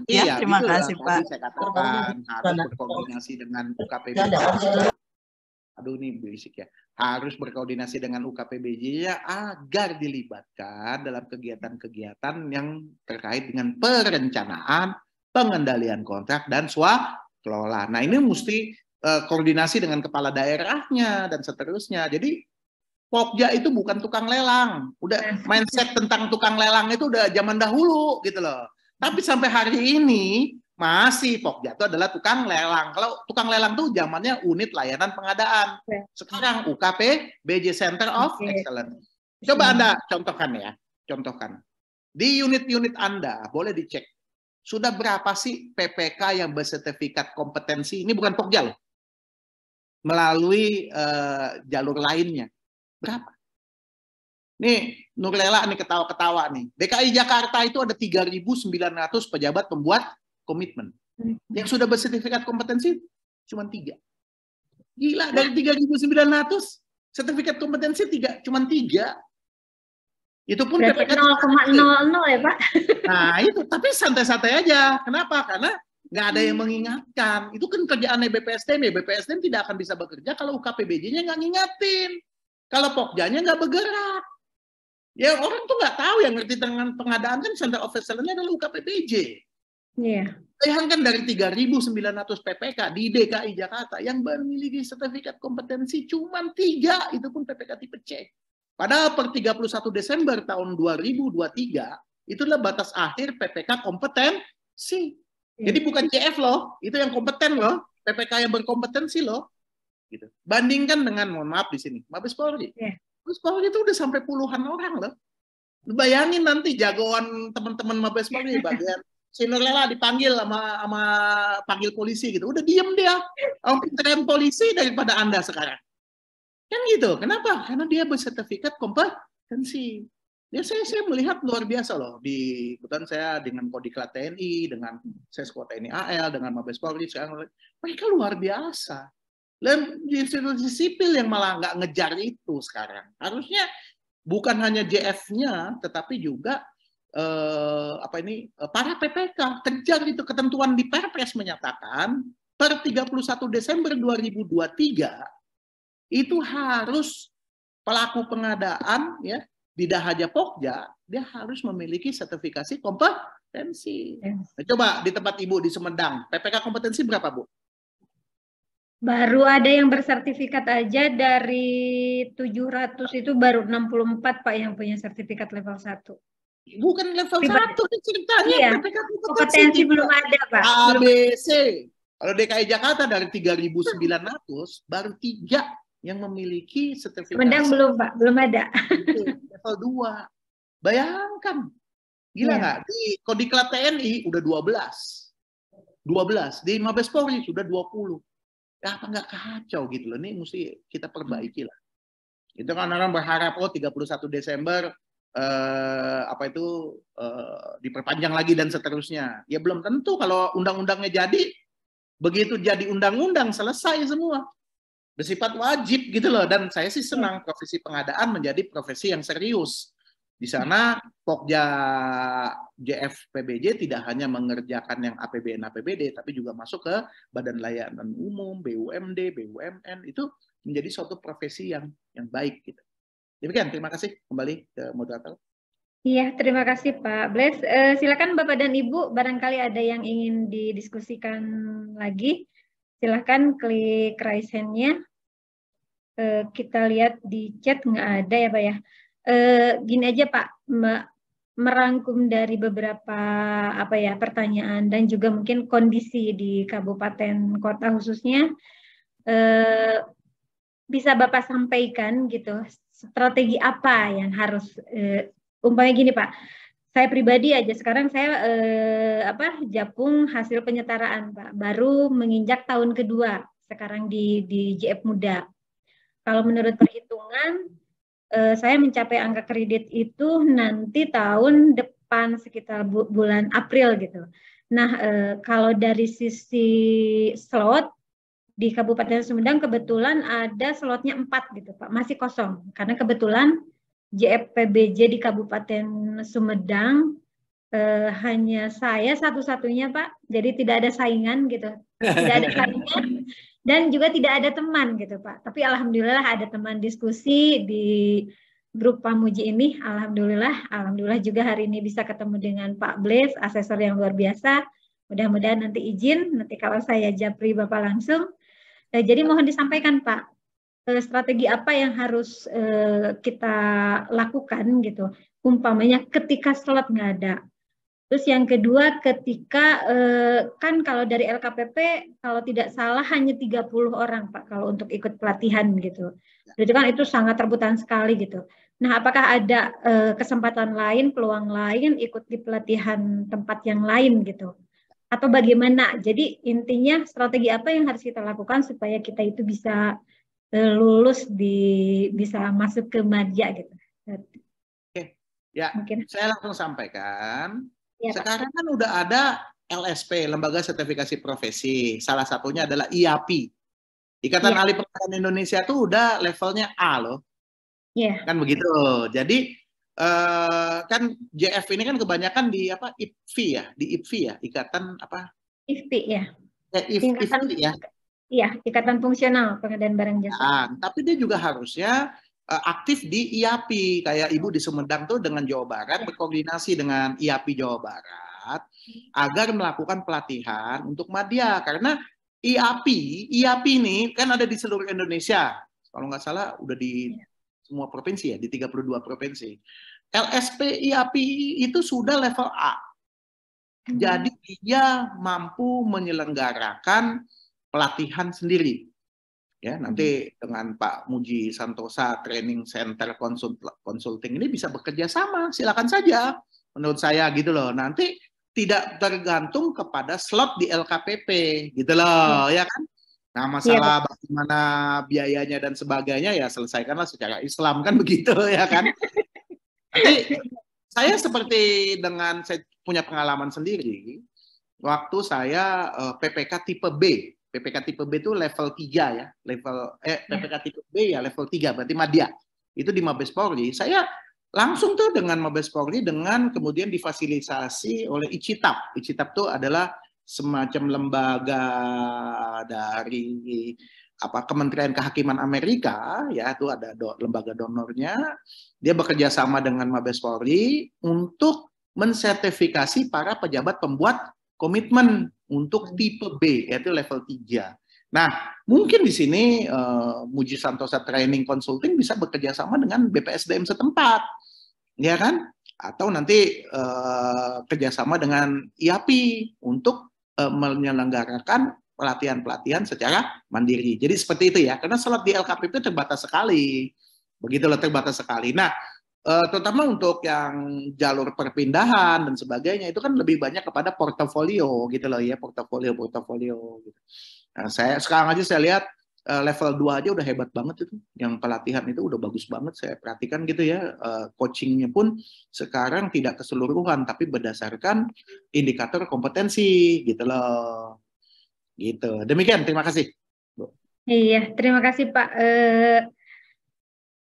Iya, terima kasih Pak. Saya katakan harus berkoordinasi dengan UKPBJ. Aduh ini berisik ya. Harus berkoordinasi dengan UKPBJ agar dilibatkan dalam kegiatan-kegiatan yang terkait dengan perencanaan, pengendalian kontrak dan swakelola. Nah, ini mesti koordinasi dengan kepala daerahnya dan seterusnya. Jadi Pokja itu bukan tukang lelang. Udah mindset tentang tukang lelang itu udah zaman dahulu gitu loh. Tapi sampai hari ini masih Pokja itu adalah tukang lelang. Kalau tukang lelang tuh zamannya unit layanan pengadaan. Sekarang UKPBJ Center of Excellence. Coba Anda contohkan ya. Contohkan. Di unit-unit Anda boleh dicek. Sudah berapa sih PPK yang bersertifikat kompetensi? Ini bukan Pokja loh. Melalui jalur lainnya. Berapa? Nih, Nurlela nih ketawa-ketawa nih. DKI Jakarta itu ada 3.900 pejabat pembuat komitmen. Yang sudah bersertifikat kompetensi cuma 3. Gila, dari 3.900 sertifikat kompetensi cuma 3. Itu pun PPK 0,00 ya Pak. Nah itu, tapi santai-santai aja. Kenapa? Karena nggak ada yang mengingatkan. Itu kan kerjaannya BPSDM. BPSDM tidak akan bisa bekerja kalau UKPBJ-nya nggak ngingatin. Kalau Pokjanya nggak bergerak. Ya orang tuh nggak tahu, yang ngerti dengan pengadaan kan Center of Excellence adalah UKPBJ. Iya. Bayangkan dari 3.900 PPK di DKI Jakarta yang memiliki sertifikat kompetensi cuma 3, itu pun PPK tipe C. Padahal per 31 Desember tahun 2023 itulah batas akhir PPK kompetensi. Jadi bukan CF loh, itu yang kompeten loh, PPK yang berkompetensi loh. gitu. Bandingkan dengan, mohon maaf di sini, Mabes Polri. Mabes Polri itu udah sampai puluhan orang loh. Bayangin nanti jagoan teman-teman Mabes Polri bagian Sinorela dipanggil sama panggil polisi gitu. Udah diem dia. Pinteran polisi daripada Anda sekarang. Kan gitu. Kenapa? Karena dia bersertifikat kompetensi. Ya saya melihat luar biasa loh. Di kebetulan saya dengan Kodiklat TNI, dengan Sesko TNI AL, dengan Mabes Polri, mereka luar biasa. Dan institusi sipil yang malah nggak ngejar itu sekarang. Harusnya bukan hanya JF-nya, tetapi juga para PPK kejar itu. Ketentuan di Perpres menyatakan per 31 Desember 2023 itu harus pelaku pengadaan ya tidak hanya Pokja, dia harus memiliki sertifikasi kompetensi. Nah, coba di tempat Ibu di Sumedang, PPK kompetensi berapa, Bu? Baru ada yang bersertifikat aja dari 700 itu baru 64 Pak yang punya sertifikat level 1. Bukan level 1 ceritanya, iya. PPK kompetensi belum ada, Pak. ABC. Kalau DKI Jakarta dari 3.900 baru 3 yang memiliki sertifikasi. Sumedang belum, Pak, belum ada. Level 2. Bayangkan. Gila nggak? Di Kodiklat TNI udah 12. Di Mabes Polri sudah 20. Apa nggak kacau gitu loh. Ini mesti kita perbaiki lah. Itu kan orang berharap 31 Desember diperpanjang lagi dan seterusnya. Ya belum tentu kalau undang-undangnya jadi. Begitu jadi undang-undang selesai semua. Bersifat wajib gitu loh. Dan saya sih senang profesi pengadaan menjadi profesi yang serius. Di sana Pokja JF PBJ tidak hanya mengerjakan yang APBN APBD, tapi juga masuk ke Badan Layanan Umum, BUMD, BUMN. Itu menjadi suatu profesi yang baik gitu. Demikian, terima kasih. Kembali ke moderator. Iya, terima kasih Pak Bles. Silakan Bapak dan Ibu, barangkali ada yang ingin didiskusikan lagi. Silakan klik raise hand-nya. Kita lihat di chat nggak ada ya Pak ya. Gini aja Pak, merangkum dari beberapa pertanyaan dan juga mungkin kondisi di kabupaten kota khususnya, bisa Bapak sampaikan gitu, strategi apa yang harus, umpamanya gini Pak, saya pribadi aja sekarang saya Japung hasil penyetaraan Pak, baru menginjak tahun kedua sekarang di JF Muda. Kalau menurut perhitungan, saya mencapai angka kredit itu nanti tahun depan sekitar bulan April gitu. Nah, kalau dari sisi slot di Kabupaten Sumedang kebetulan ada slotnya 4 gitu Pak, masih kosong. Karena kebetulan JFPBJ di Kabupaten Sumedang hanya saya satu-satunya Pak, jadi tidak ada saingan gitu. Tidak ada saingan. Dan juga tidak ada teman gitu Pak. Tapi alhamdulillah ada teman diskusi di grup Pamuji ini. Alhamdulillah juga hari ini bisa ketemu dengan Pak Bles, asesor yang luar biasa. Mudah-mudahan nanti izin, nanti kalau saya japri Bapak langsung. Jadi mohon disampaikan Pak, strategi apa yang harus kita lakukan gitu. Umpamanya ketika slot nggak ada. Terus yang kedua ketika kan kalau dari LKPP kalau tidak salah hanya 30 orang Pak kalau untuk ikut pelatihan gitu. Berarti kan itu sangat rebutan sekali gitu. Nah, apakah ada kesempatan lain, peluang lain ikut di pelatihan tempat yang lain gitu? Atau bagaimana? Jadi intinya strategi apa yang harus kita lakukan supaya kita itu bisa lulus bisa masuk ke Madya gitu. Oke. Ya, mungkin saya langsung sampaikan. Ya, sekarang kan udah ada LSP, Lembaga Sertifikasi Profesi. Salah satunya adalah IAPI. Ikatan Ahli Pengadaan Indonesia itu udah levelnya A loh. Iya. Kan begitu. Jadi kan JF ini kan kebanyakan di IPFI ya, di IPFI ya, ikatan apa? IPFI ya. IPFI ya. Iya, Ikatan Fungsional Pengadaan Barang Jasa. Tapi dia juga harusnya aktif di IAPI, kayak Ibu di Sumedang tuh dengan Jawa Barat berkoordinasi dengan IAPI Jawa Barat agar melakukan pelatihan untuk Madya, karena IAPI ini kan ada di seluruh Indonesia, kalau nggak salah udah di semua provinsi ya, di 32 provinsi. LSP IAPI itu sudah level A, jadi dia mampu menyelenggarakan pelatihan sendiri. Ya, nanti dengan Pak Muji Santosa Training Center Consulting ini bisa bekerja sama, silakan saja. Menurut saya gitu loh. Nanti tidak tergantung kepada slot di LKPP gitu loh, ya kan? Nah, masalah bagaimana biayanya dan sebagainya ya selesaikanlah secara Islam kan begitu ya kan? Nanti saya seperti dengan saya punya pengalaman sendiri waktu saya PPK tipe B. PPK tipe B itu level 3 ya. PPK tipe B ya level 3 berarti madya. Itu di Mabes Polri. Saya langsung tuh dengan Mabes Polri dengan kemudian difasilitasi oleh ICITAP. ICITAP itu adalah semacam lembaga dari Kementerian Kehakiman Amerika, ya itu ada lembaga donornya. Dia bekerja sama dengan Mabes Polri untuk mensertifikasi para pejabat pembuat komitmen untuk tipe B, yaitu level 3. Nah, mungkin di sini Muji Santosa Training Consulting bisa bekerja sama dengan BPSDM setempat, ya kan? Atau nanti kerjasama dengan IAPI untuk menyelenggarakan pelatihan-pelatihan secara mandiri. Jadi seperti itu ya, karena slot di LKPP terbatas sekali, begitulah terbatas sekali. Nah, terutama untuk yang jalur perpindahan dan sebagainya itu kan lebih banyak kepada portofolio gitu loh ya, portofolio gitu. Nah, sekarang aja saya lihat level 2 aja udah hebat banget itu, yang pelatihan itu udah bagus banget saya perhatikan gitu ya. Coachingnya pun sekarang tidak keseluruhan tapi berdasarkan indikator kompetensi gitu loh, gitu. Demikian, terima kasih. Iya, terima kasih Pak.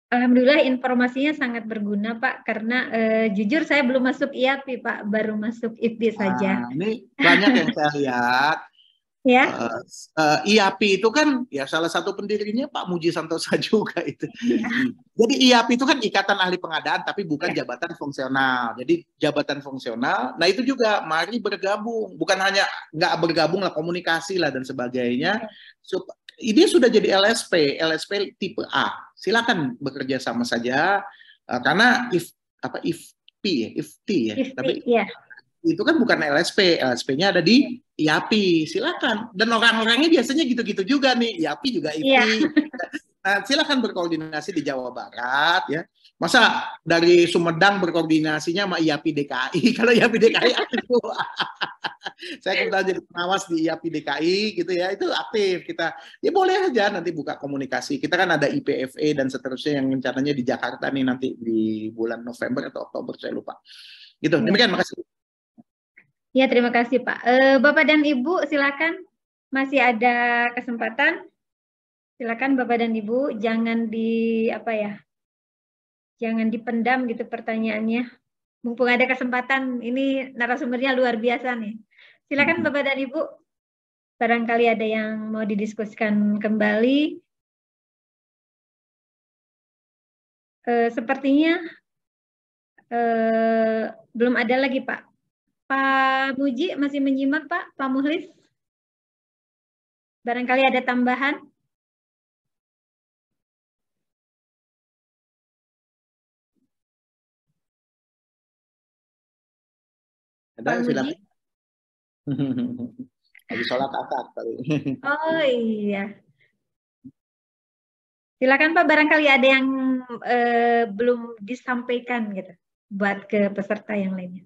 Alhamdulillah informasinya sangat berguna Pak, karena jujur saya belum masuk IAPI Pak, baru masuk IPBI saja. Ini banyak yang saya lihat. Ya. IAPI itu kan ya salah satu pendirinya Pak Muji Santosa juga itu. Jadi IAPI itu kan Ikatan Ahli Pengadaan tapi bukan jabatan fungsional. Jadi jabatan fungsional. Nah itu juga mari bergabung, bukan hanya nggak bergabung lah, komunikasi lah dan sebagainya. Ini sudah jadi LSP tipe A. Silakan bekerja sama saja karena IFT ya. Tapi itu kan bukan LSP, LSP-nya ada di IAPI, silakan. Dan orang-orangnya biasanya gitu-gitu juga nih, IAPI juga IPI. Nah, silakan berkoordinasi di Jawa Barat ya. Masa dari Sumedang berkoordinasinya sama IAPI DKI? Kalau IAPI DKI aktif. Saya kebetulan jadi pengawas di IAPI DKI gitu ya, itu aktif kita. Ya boleh aja nanti buka komunikasi. Kita kan ada IPFE dan seterusnya yang rencananya di Jakarta nih nanti di bulan November atau Oktober, saya lupa. Gitu. Demikian, makasih. Ya, terima kasih Pak. Bapak dan Ibu silakan, masih ada kesempatan. Silakan Bapak dan Ibu, jangan jangan dipendam gitu pertanyaannya. Mumpung ada kesempatan, ini narasumbernya luar biasa nih. Silakan Bapak dan Ibu, barangkali ada yang mau didiskusikan kembali. Sepertinya belum ada lagi Pak. Pak Muji masih menyimak Pak? Pak Muhlis? Barangkali ada tambahan? Ada, silakan. Lagi sholat akad tadi. Oh iya. Silakan Pak, barangkali ada yang belum disampaikan gitu buat ke peserta yang lainnya.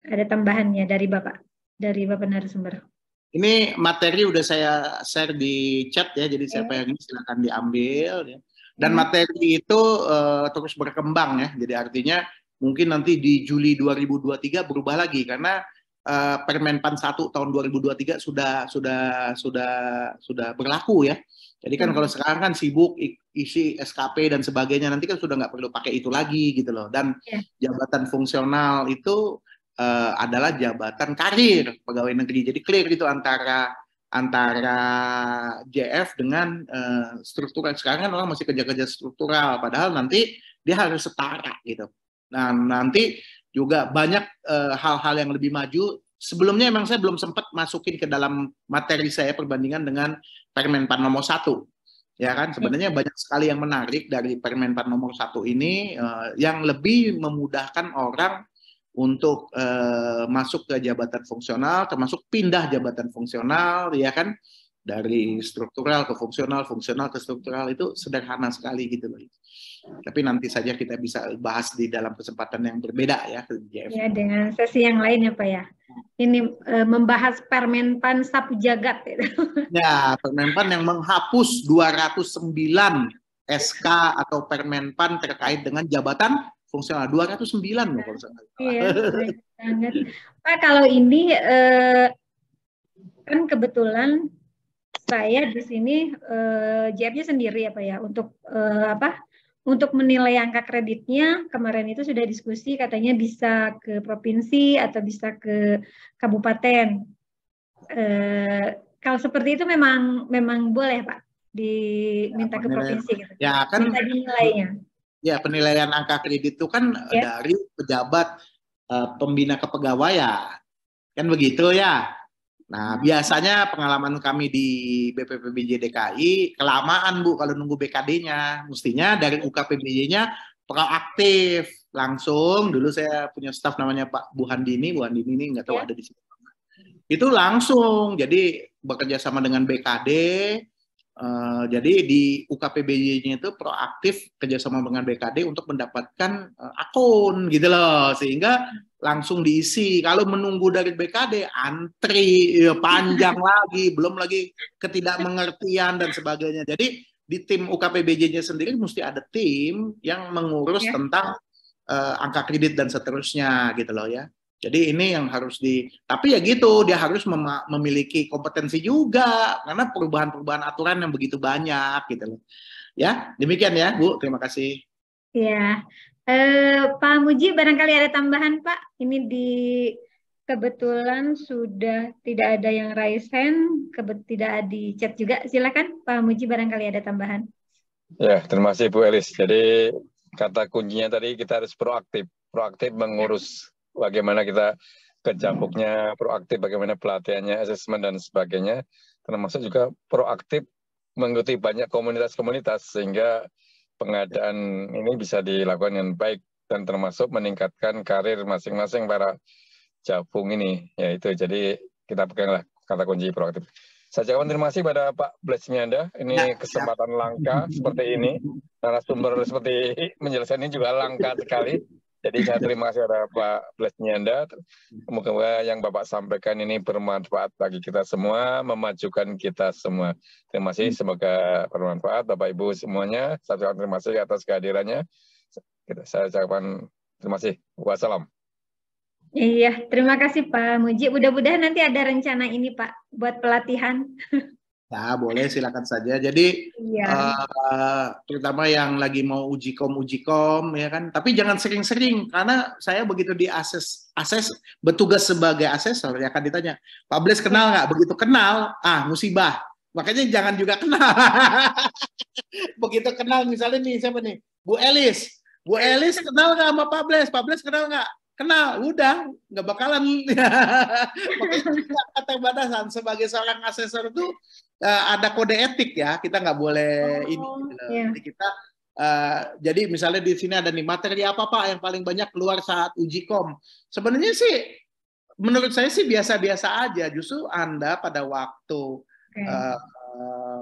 Ada tambahannya dari Bapak narasumber. Ini materi udah saya share di chat ya, jadi siapa yang ini silakan diambil ya. Dan materi itu terus berkembang ya, jadi artinya mungkin nanti di Juli 2023 berubah lagi karena Permenpan 1 tahun 2023 sudah berlaku ya. Jadi kan kalau sekarang kan sibuk isi SKP dan sebagainya, nanti kan sudah nggak perlu pakai itu lagi gitu loh. Dan jabatan fungsional itu adalah jabatan karir pegawai negeri. Jadi clear itu antara JF dengan struktural. Sekarang kan orang masih kerja-kerja struktural, padahal nanti dia harus setara gitu. Nah nanti juga banyak hal-hal yang lebih maju. Sebelumnya emang saya belum sempat masukin ke dalam materi saya perbandingan dengan Permenpan nomor 1. Ya kan, sebenarnya banyak sekali yang menarik dari Permenpan nomor 1 ini yang lebih memudahkan orang untuk masuk ke jabatan fungsional, termasuk pindah jabatan fungsional, ya kan. dari struktural ke fungsional, fungsional ke struktural itu sederhana sekali gitu loh. Tapi nanti saja kita bisa bahas di dalam kesempatan yang berbeda ya. Ya, dengan sesi yang lain ya Pak ya. Ini membahas Permenpan sapu jagat. Ya, Permenpan yang menghapus 209 SK atau Permenpan terkait dengan jabatan fungsional. 209 loh kalau saya. Iya, banget. Pak, kalau ini kan kebetulan saya di sini JF-nya sendiri ya Pak ya, untuk untuk menilai angka kreditnya kemarin itu sudah diskusi, katanya bisa ke provinsi atau bisa ke kabupaten. Kalau seperti itu memang boleh Pak diminta ke provinsi gitu. Ya kan minta dinilainya. Ya, penilaian angka kredit itu kan dari pejabat pembina kepegawaian. Kan begitu ya. Nah, biasanya pengalaman kami di BPPBJ DKI kelamaan Bu kalau nunggu BKD-nya. Mestinya dari UKPBJ-nya proaktif. Langsung, dulu saya punya staf namanya Pak Bu Handini ini nggak tahu ada di sini. Itu langsung, jadi bekerja sama dengan BKD. Jadi di UKPBJ-nya itu proaktif kerjasama dengan BKD untuk mendapatkan akun gitu loh, sehingga langsung diisi. Kalau menunggu dari BKD antri ya, panjang lagi, belum lagi ketidakmengertian dan sebagainya. Jadi di tim UKPBJ-nya sendiri mesti ada tim yang mengurus tentang angka kredit dan seterusnya gitu loh ya. Jadi ini yang harus tapi ya gitu, dia harus memiliki kompetensi juga, karena perubahan-perubahan aturan yang begitu banyak gitu loh. Ya, demikian ya Bu, terima kasih. Ya, Pak Muji barangkali ada tambahan Pak, ini kebetulan sudah tidak ada yang raise hand, tidak di chat juga, silakan Pak Muji barangkali ada tambahan. Ya, terima kasih Bu Elis. Jadi kata kuncinya tadi kita harus proaktif mengurus bagaimana kita kejampuknya, proaktif bagaimana pelatihannya, asesmen dan sebagainya, termasuk juga proaktif mengikuti banyak komunitas-komunitas sehingga pengadaan ini bisa dilakukan dengan baik dan termasuk meningkatkan karir masing-masing para jabung ini. Ya itu, jadi kita peganglah kata kunci proaktif. Saya ucapkan terima kasih pada Pak Blesmianda. Ini kesempatan langka seperti ini. Narasumber seperti menjelaskan ini juga langka sekali. Jadi saya terima kasih pada Pak Blesmianda. Semoga yang Bapak sampaikan ini bermanfaat bagi kita semua, memajukan kita semua. Terima kasih, semoga bermanfaat Bapak Ibu semuanya. Saya ucapkan terima kasih atas kehadirannya. Saya ucapkan terima kasih. Wassalam. Iya, terima kasih Pak Muji. Mudah-mudahan nanti ada rencana ini Pak buat pelatihan. Nah, boleh silakan saja. Jadi terutama yang lagi mau uji kom ya kan. Tapi jangan sering-sering karena saya begitu di bertugas sebagai asesor ya kan ditanya, Pak Bles kenal nggak? Begitu kenal, musibah. Makanya jangan juga kenal. Begitu kenal misalnya nih siapa nih? Bu Elis kenal nggak sama Pak Bles? Pak Bles kenal nggak? Kenal, udah nggak bakalan. Makanya kata batasan sebagai seorang asesor itu ada kode etik ya, kita nggak boleh ini. Jadi kita jadi misalnya di sini ada nih materi apa Pak yang paling banyak keluar saat uji kom. Sebenarnya sih menurut saya sih biasa-biasa aja. Justru Anda pada waktu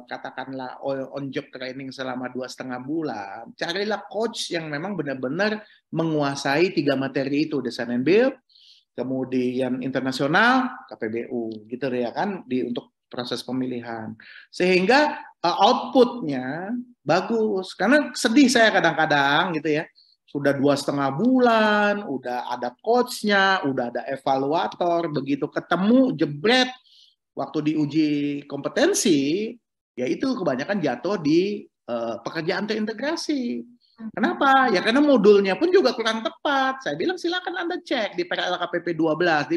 katakanlah on job training selama 2,5 bulan, carilah coach yang memang benar-benar menguasai 3 materi itu, design and build, kemudian internasional, KPBU gitu ya kan, untuk proses pemilihan, sehingga outputnya bagus. Karena sedih saya kadang-kadang gitu ya, sudah 2,5 bulan, udah ada coachnya, udah ada evaluator, begitu ketemu jebret waktu diuji kompetensi, ya itu kebanyakan jatuh di pekerjaan terintegrasi. Kenapa? Ya karena modulnya pun juga kurang tepat. Saya bilang silakan Anda cek di PRLKPP 12,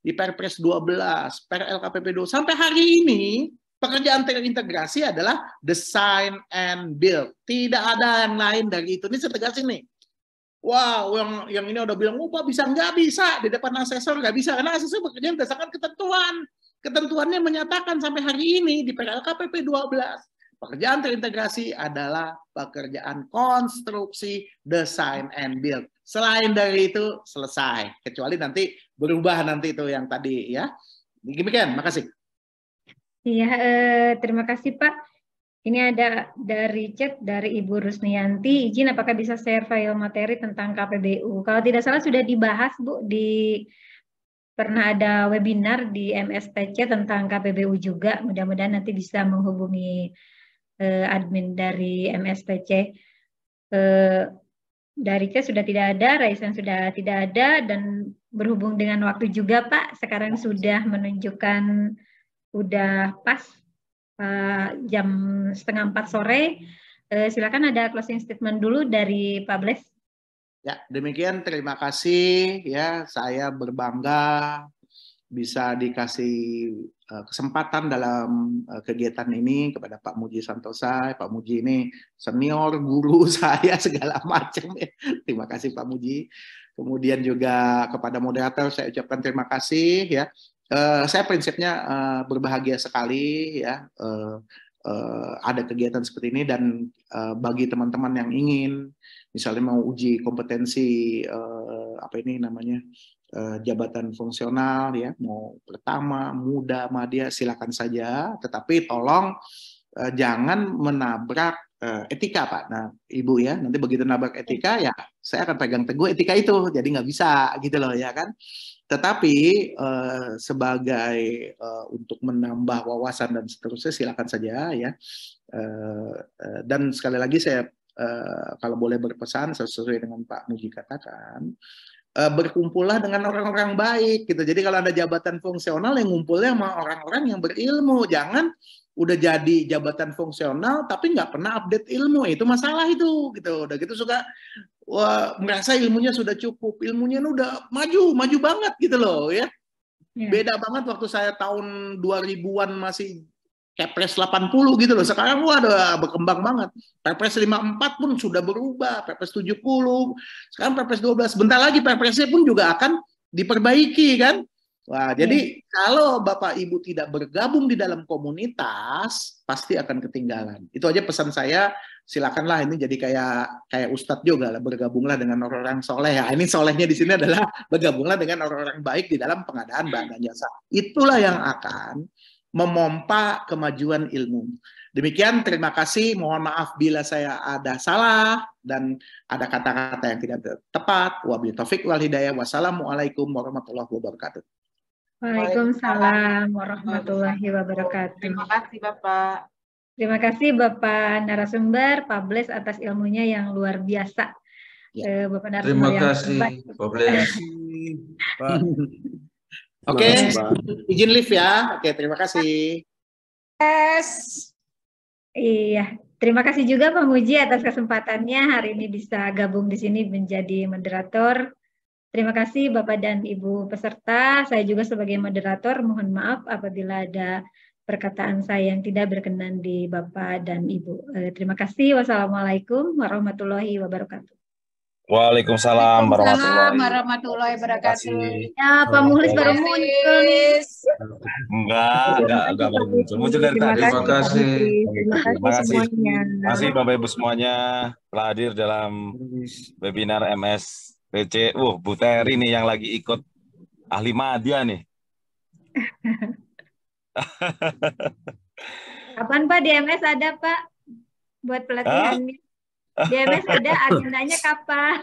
di Perpres 12, PRLKPP 12. Sampai hari ini pekerjaan terintegrasi adalah design and build. Tidak ada yang lain dari itu. Ini saya tegasin nih. Wow, yang ini udah bilang, Pak bisa nggak bisa di depan asesor nggak bisa karena asesor bekerja berdasarkan ketentuan. Ketentuannya menyatakan sampai hari ini di PRLKPP 12 pekerjaan terintegrasi adalah pekerjaan konstruksi, design and build. Selain dari itu selesai, kecuali nanti berubah nanti itu yang tadi ya. Demikian, makasih. Iya, terima kasih Pak. Ini ada dari chat dari Ibu Rusnianti, izin apakah bisa share file materi tentang KPBU. Kalau tidak salah sudah dibahas Bu, pernah ada webinar di MSPC tentang KPBU juga. Mudah-mudahan nanti bisa menghubungi admin dari MSPC. Dari chat sudah tidak ada, Raisan sudah tidak ada, dan berhubung dengan waktu juga Pak, sekarang sudah menunjukkan udah pas jam 3:30 sore. Silakan ada closing statement dulu dari Pak Bles. Ya, demikian terima kasih ya. Saya berbangga bisa dikasih kesempatan dalam kegiatan ini kepada Pak Muji Santosa. Pak Muji ini senior, guru saya segala macam ya. Terima kasih Pak Muji. Kemudian juga kepada moderator saya ucapkan terima kasih ya. Saya prinsipnya berbahagia sekali ya ada kegiatan seperti ini, dan bagi teman-teman yang ingin misalnya mau uji kompetensi apa ini namanya jabatan fungsional ya, mau pertama, muda, madya, silakan saja, tetapi tolong jangan menabrak etika Pak. Nah Ibu ya, nanti begitu nabrak etika ya saya akan pegang teguh etika itu, jadi nggak bisa gitu loh ya kan. Tetapi sebagai untuk menambah wawasan dan seterusnya silakan saja ya. Dan sekali lagi saya kalau boleh berpesan sesuai dengan Pak Muji katakan, berkumpullah dengan orang-orang baik gitu. Jadi kalau ada jabatan fungsional yang ngumpulnya sama orang-orang yang berilmu, jangan udah jadi jabatan fungsional tapi nggak pernah update ilmu, itu masalah itu gitu. Udah gitu suka wah, merasa ilmunya sudah cukup, ilmunya udah maju banget gitu loh ya. Beda banget waktu saya tahun 2000-an masih Kepres 80 gitu loh. Sekarang wah udah berkembang banget. Perpres 54 pun sudah berubah, Perpres 70, sekarang Perpres 12. Bentar lagi Perpresnya pun juga akan diperbaiki kan. Wah, jadi kalau Bapak Ibu tidak bergabung di dalam komunitas, pasti akan ketinggalan. Itu aja pesan saya. Silakanlah ini jadi kayak Ustadz juga lah, bergabunglah dengan orang-orang soleh. Ya, ini solehnya di sini adalah bergabunglah dengan orang-orang baik di dalam pengadaan barang dan jasa. Itulah yang akan memompa kemajuan ilmu. Demikian, terima kasih. Mohon maaf bila saya ada salah dan ada kata-kata yang tidak tepat. Wabillahi taufiq wal hidayah. Wassalamualaikum warahmatullahi wabarakatuh. Waalaikumsalam warahmatullahi wabarakatuh. Terima kasih Bapak. Terima kasih Bapak narasumber, Pak Bles atas ilmunya yang luar biasa. Ya. Bapak narasumber terima kasih Pak Bles. Oke, izin live ya. Oke, terima kasih. Iya, terima kasih juga Pak Muji atas kesempatannya hari ini bisa gabung di sini menjadi moderator. Terima kasih Bapak dan Ibu peserta. Saya juga sebagai moderator mohon maaf apabila ada perkataan saya yang tidak berkenan di Bapak dan Ibu. Terima kasih. Wassalamualaikum warahmatullahi wabarakatuh. Waalaikumsalam warahmatullahi wabarakatuh. Ya, Pak Muhlis baru muncul nih. Enggak baru muncul. Muncul dari tadi. Terima kasih. Terima kasih semuanya. Terima kasih Bapak Ibu semuanya telah hadir dalam webinar MSPC. Bu Teri nih yang lagi ikut ahli madya nih. Kapan Pak di MS ada Pak buat pelatihannya? Di MS ada, agendanya kapan?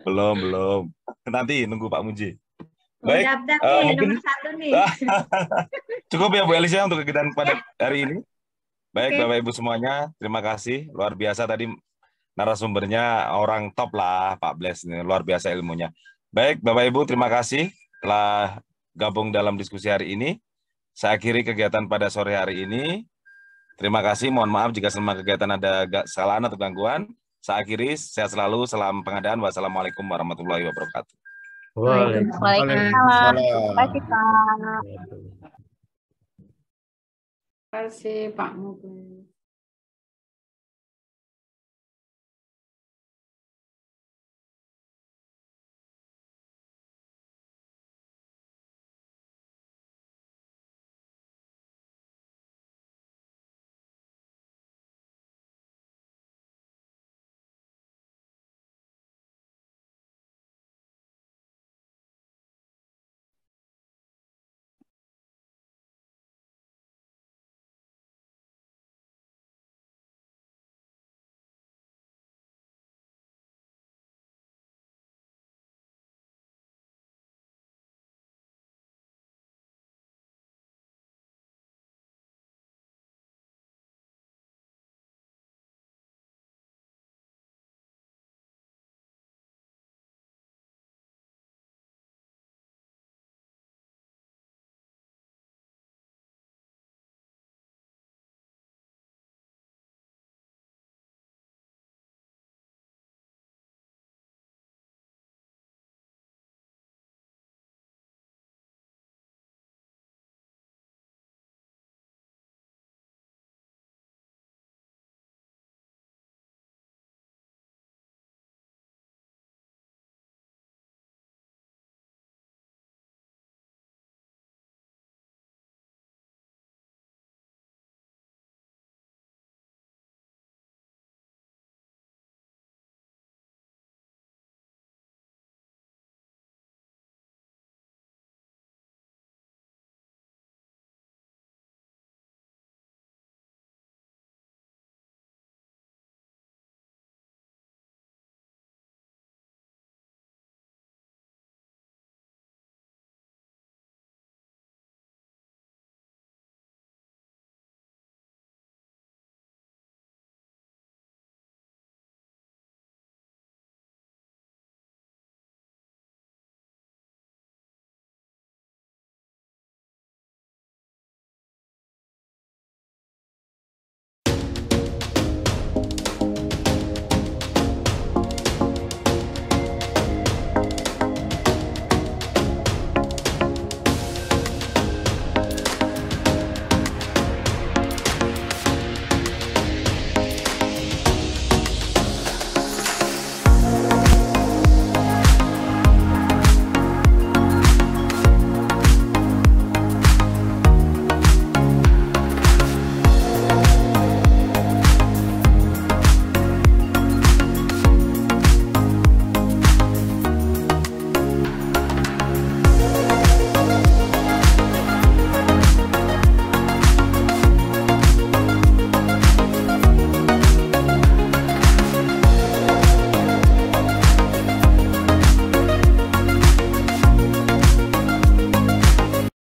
Belum. Nanti nunggu Pak Muji. Baik. Daftar nih, nomor 1 nih. Cukup ya Bu Elisa untuk kegiatan pada hari ini. Baik Bapak Ibu semuanya, terima kasih. Luar biasa tadi narasumbernya orang top lah Pak Bles ini, luar biasa ilmunya. Baik Bapak Ibu, terima kasih telah gabung dalam diskusi hari ini. Saya akhiri kegiatan pada sore hari ini. Terima kasih, mohon maaf jika selama kegiatan ada kesalahan atau gangguan. Saya akhiri, sehat selalu, salam pengadaan. Wassalamualaikum warahmatullahi wabarakatuh. Waalaikumsalam. Terima kasih Pak. Terima kasih Pak Mugi.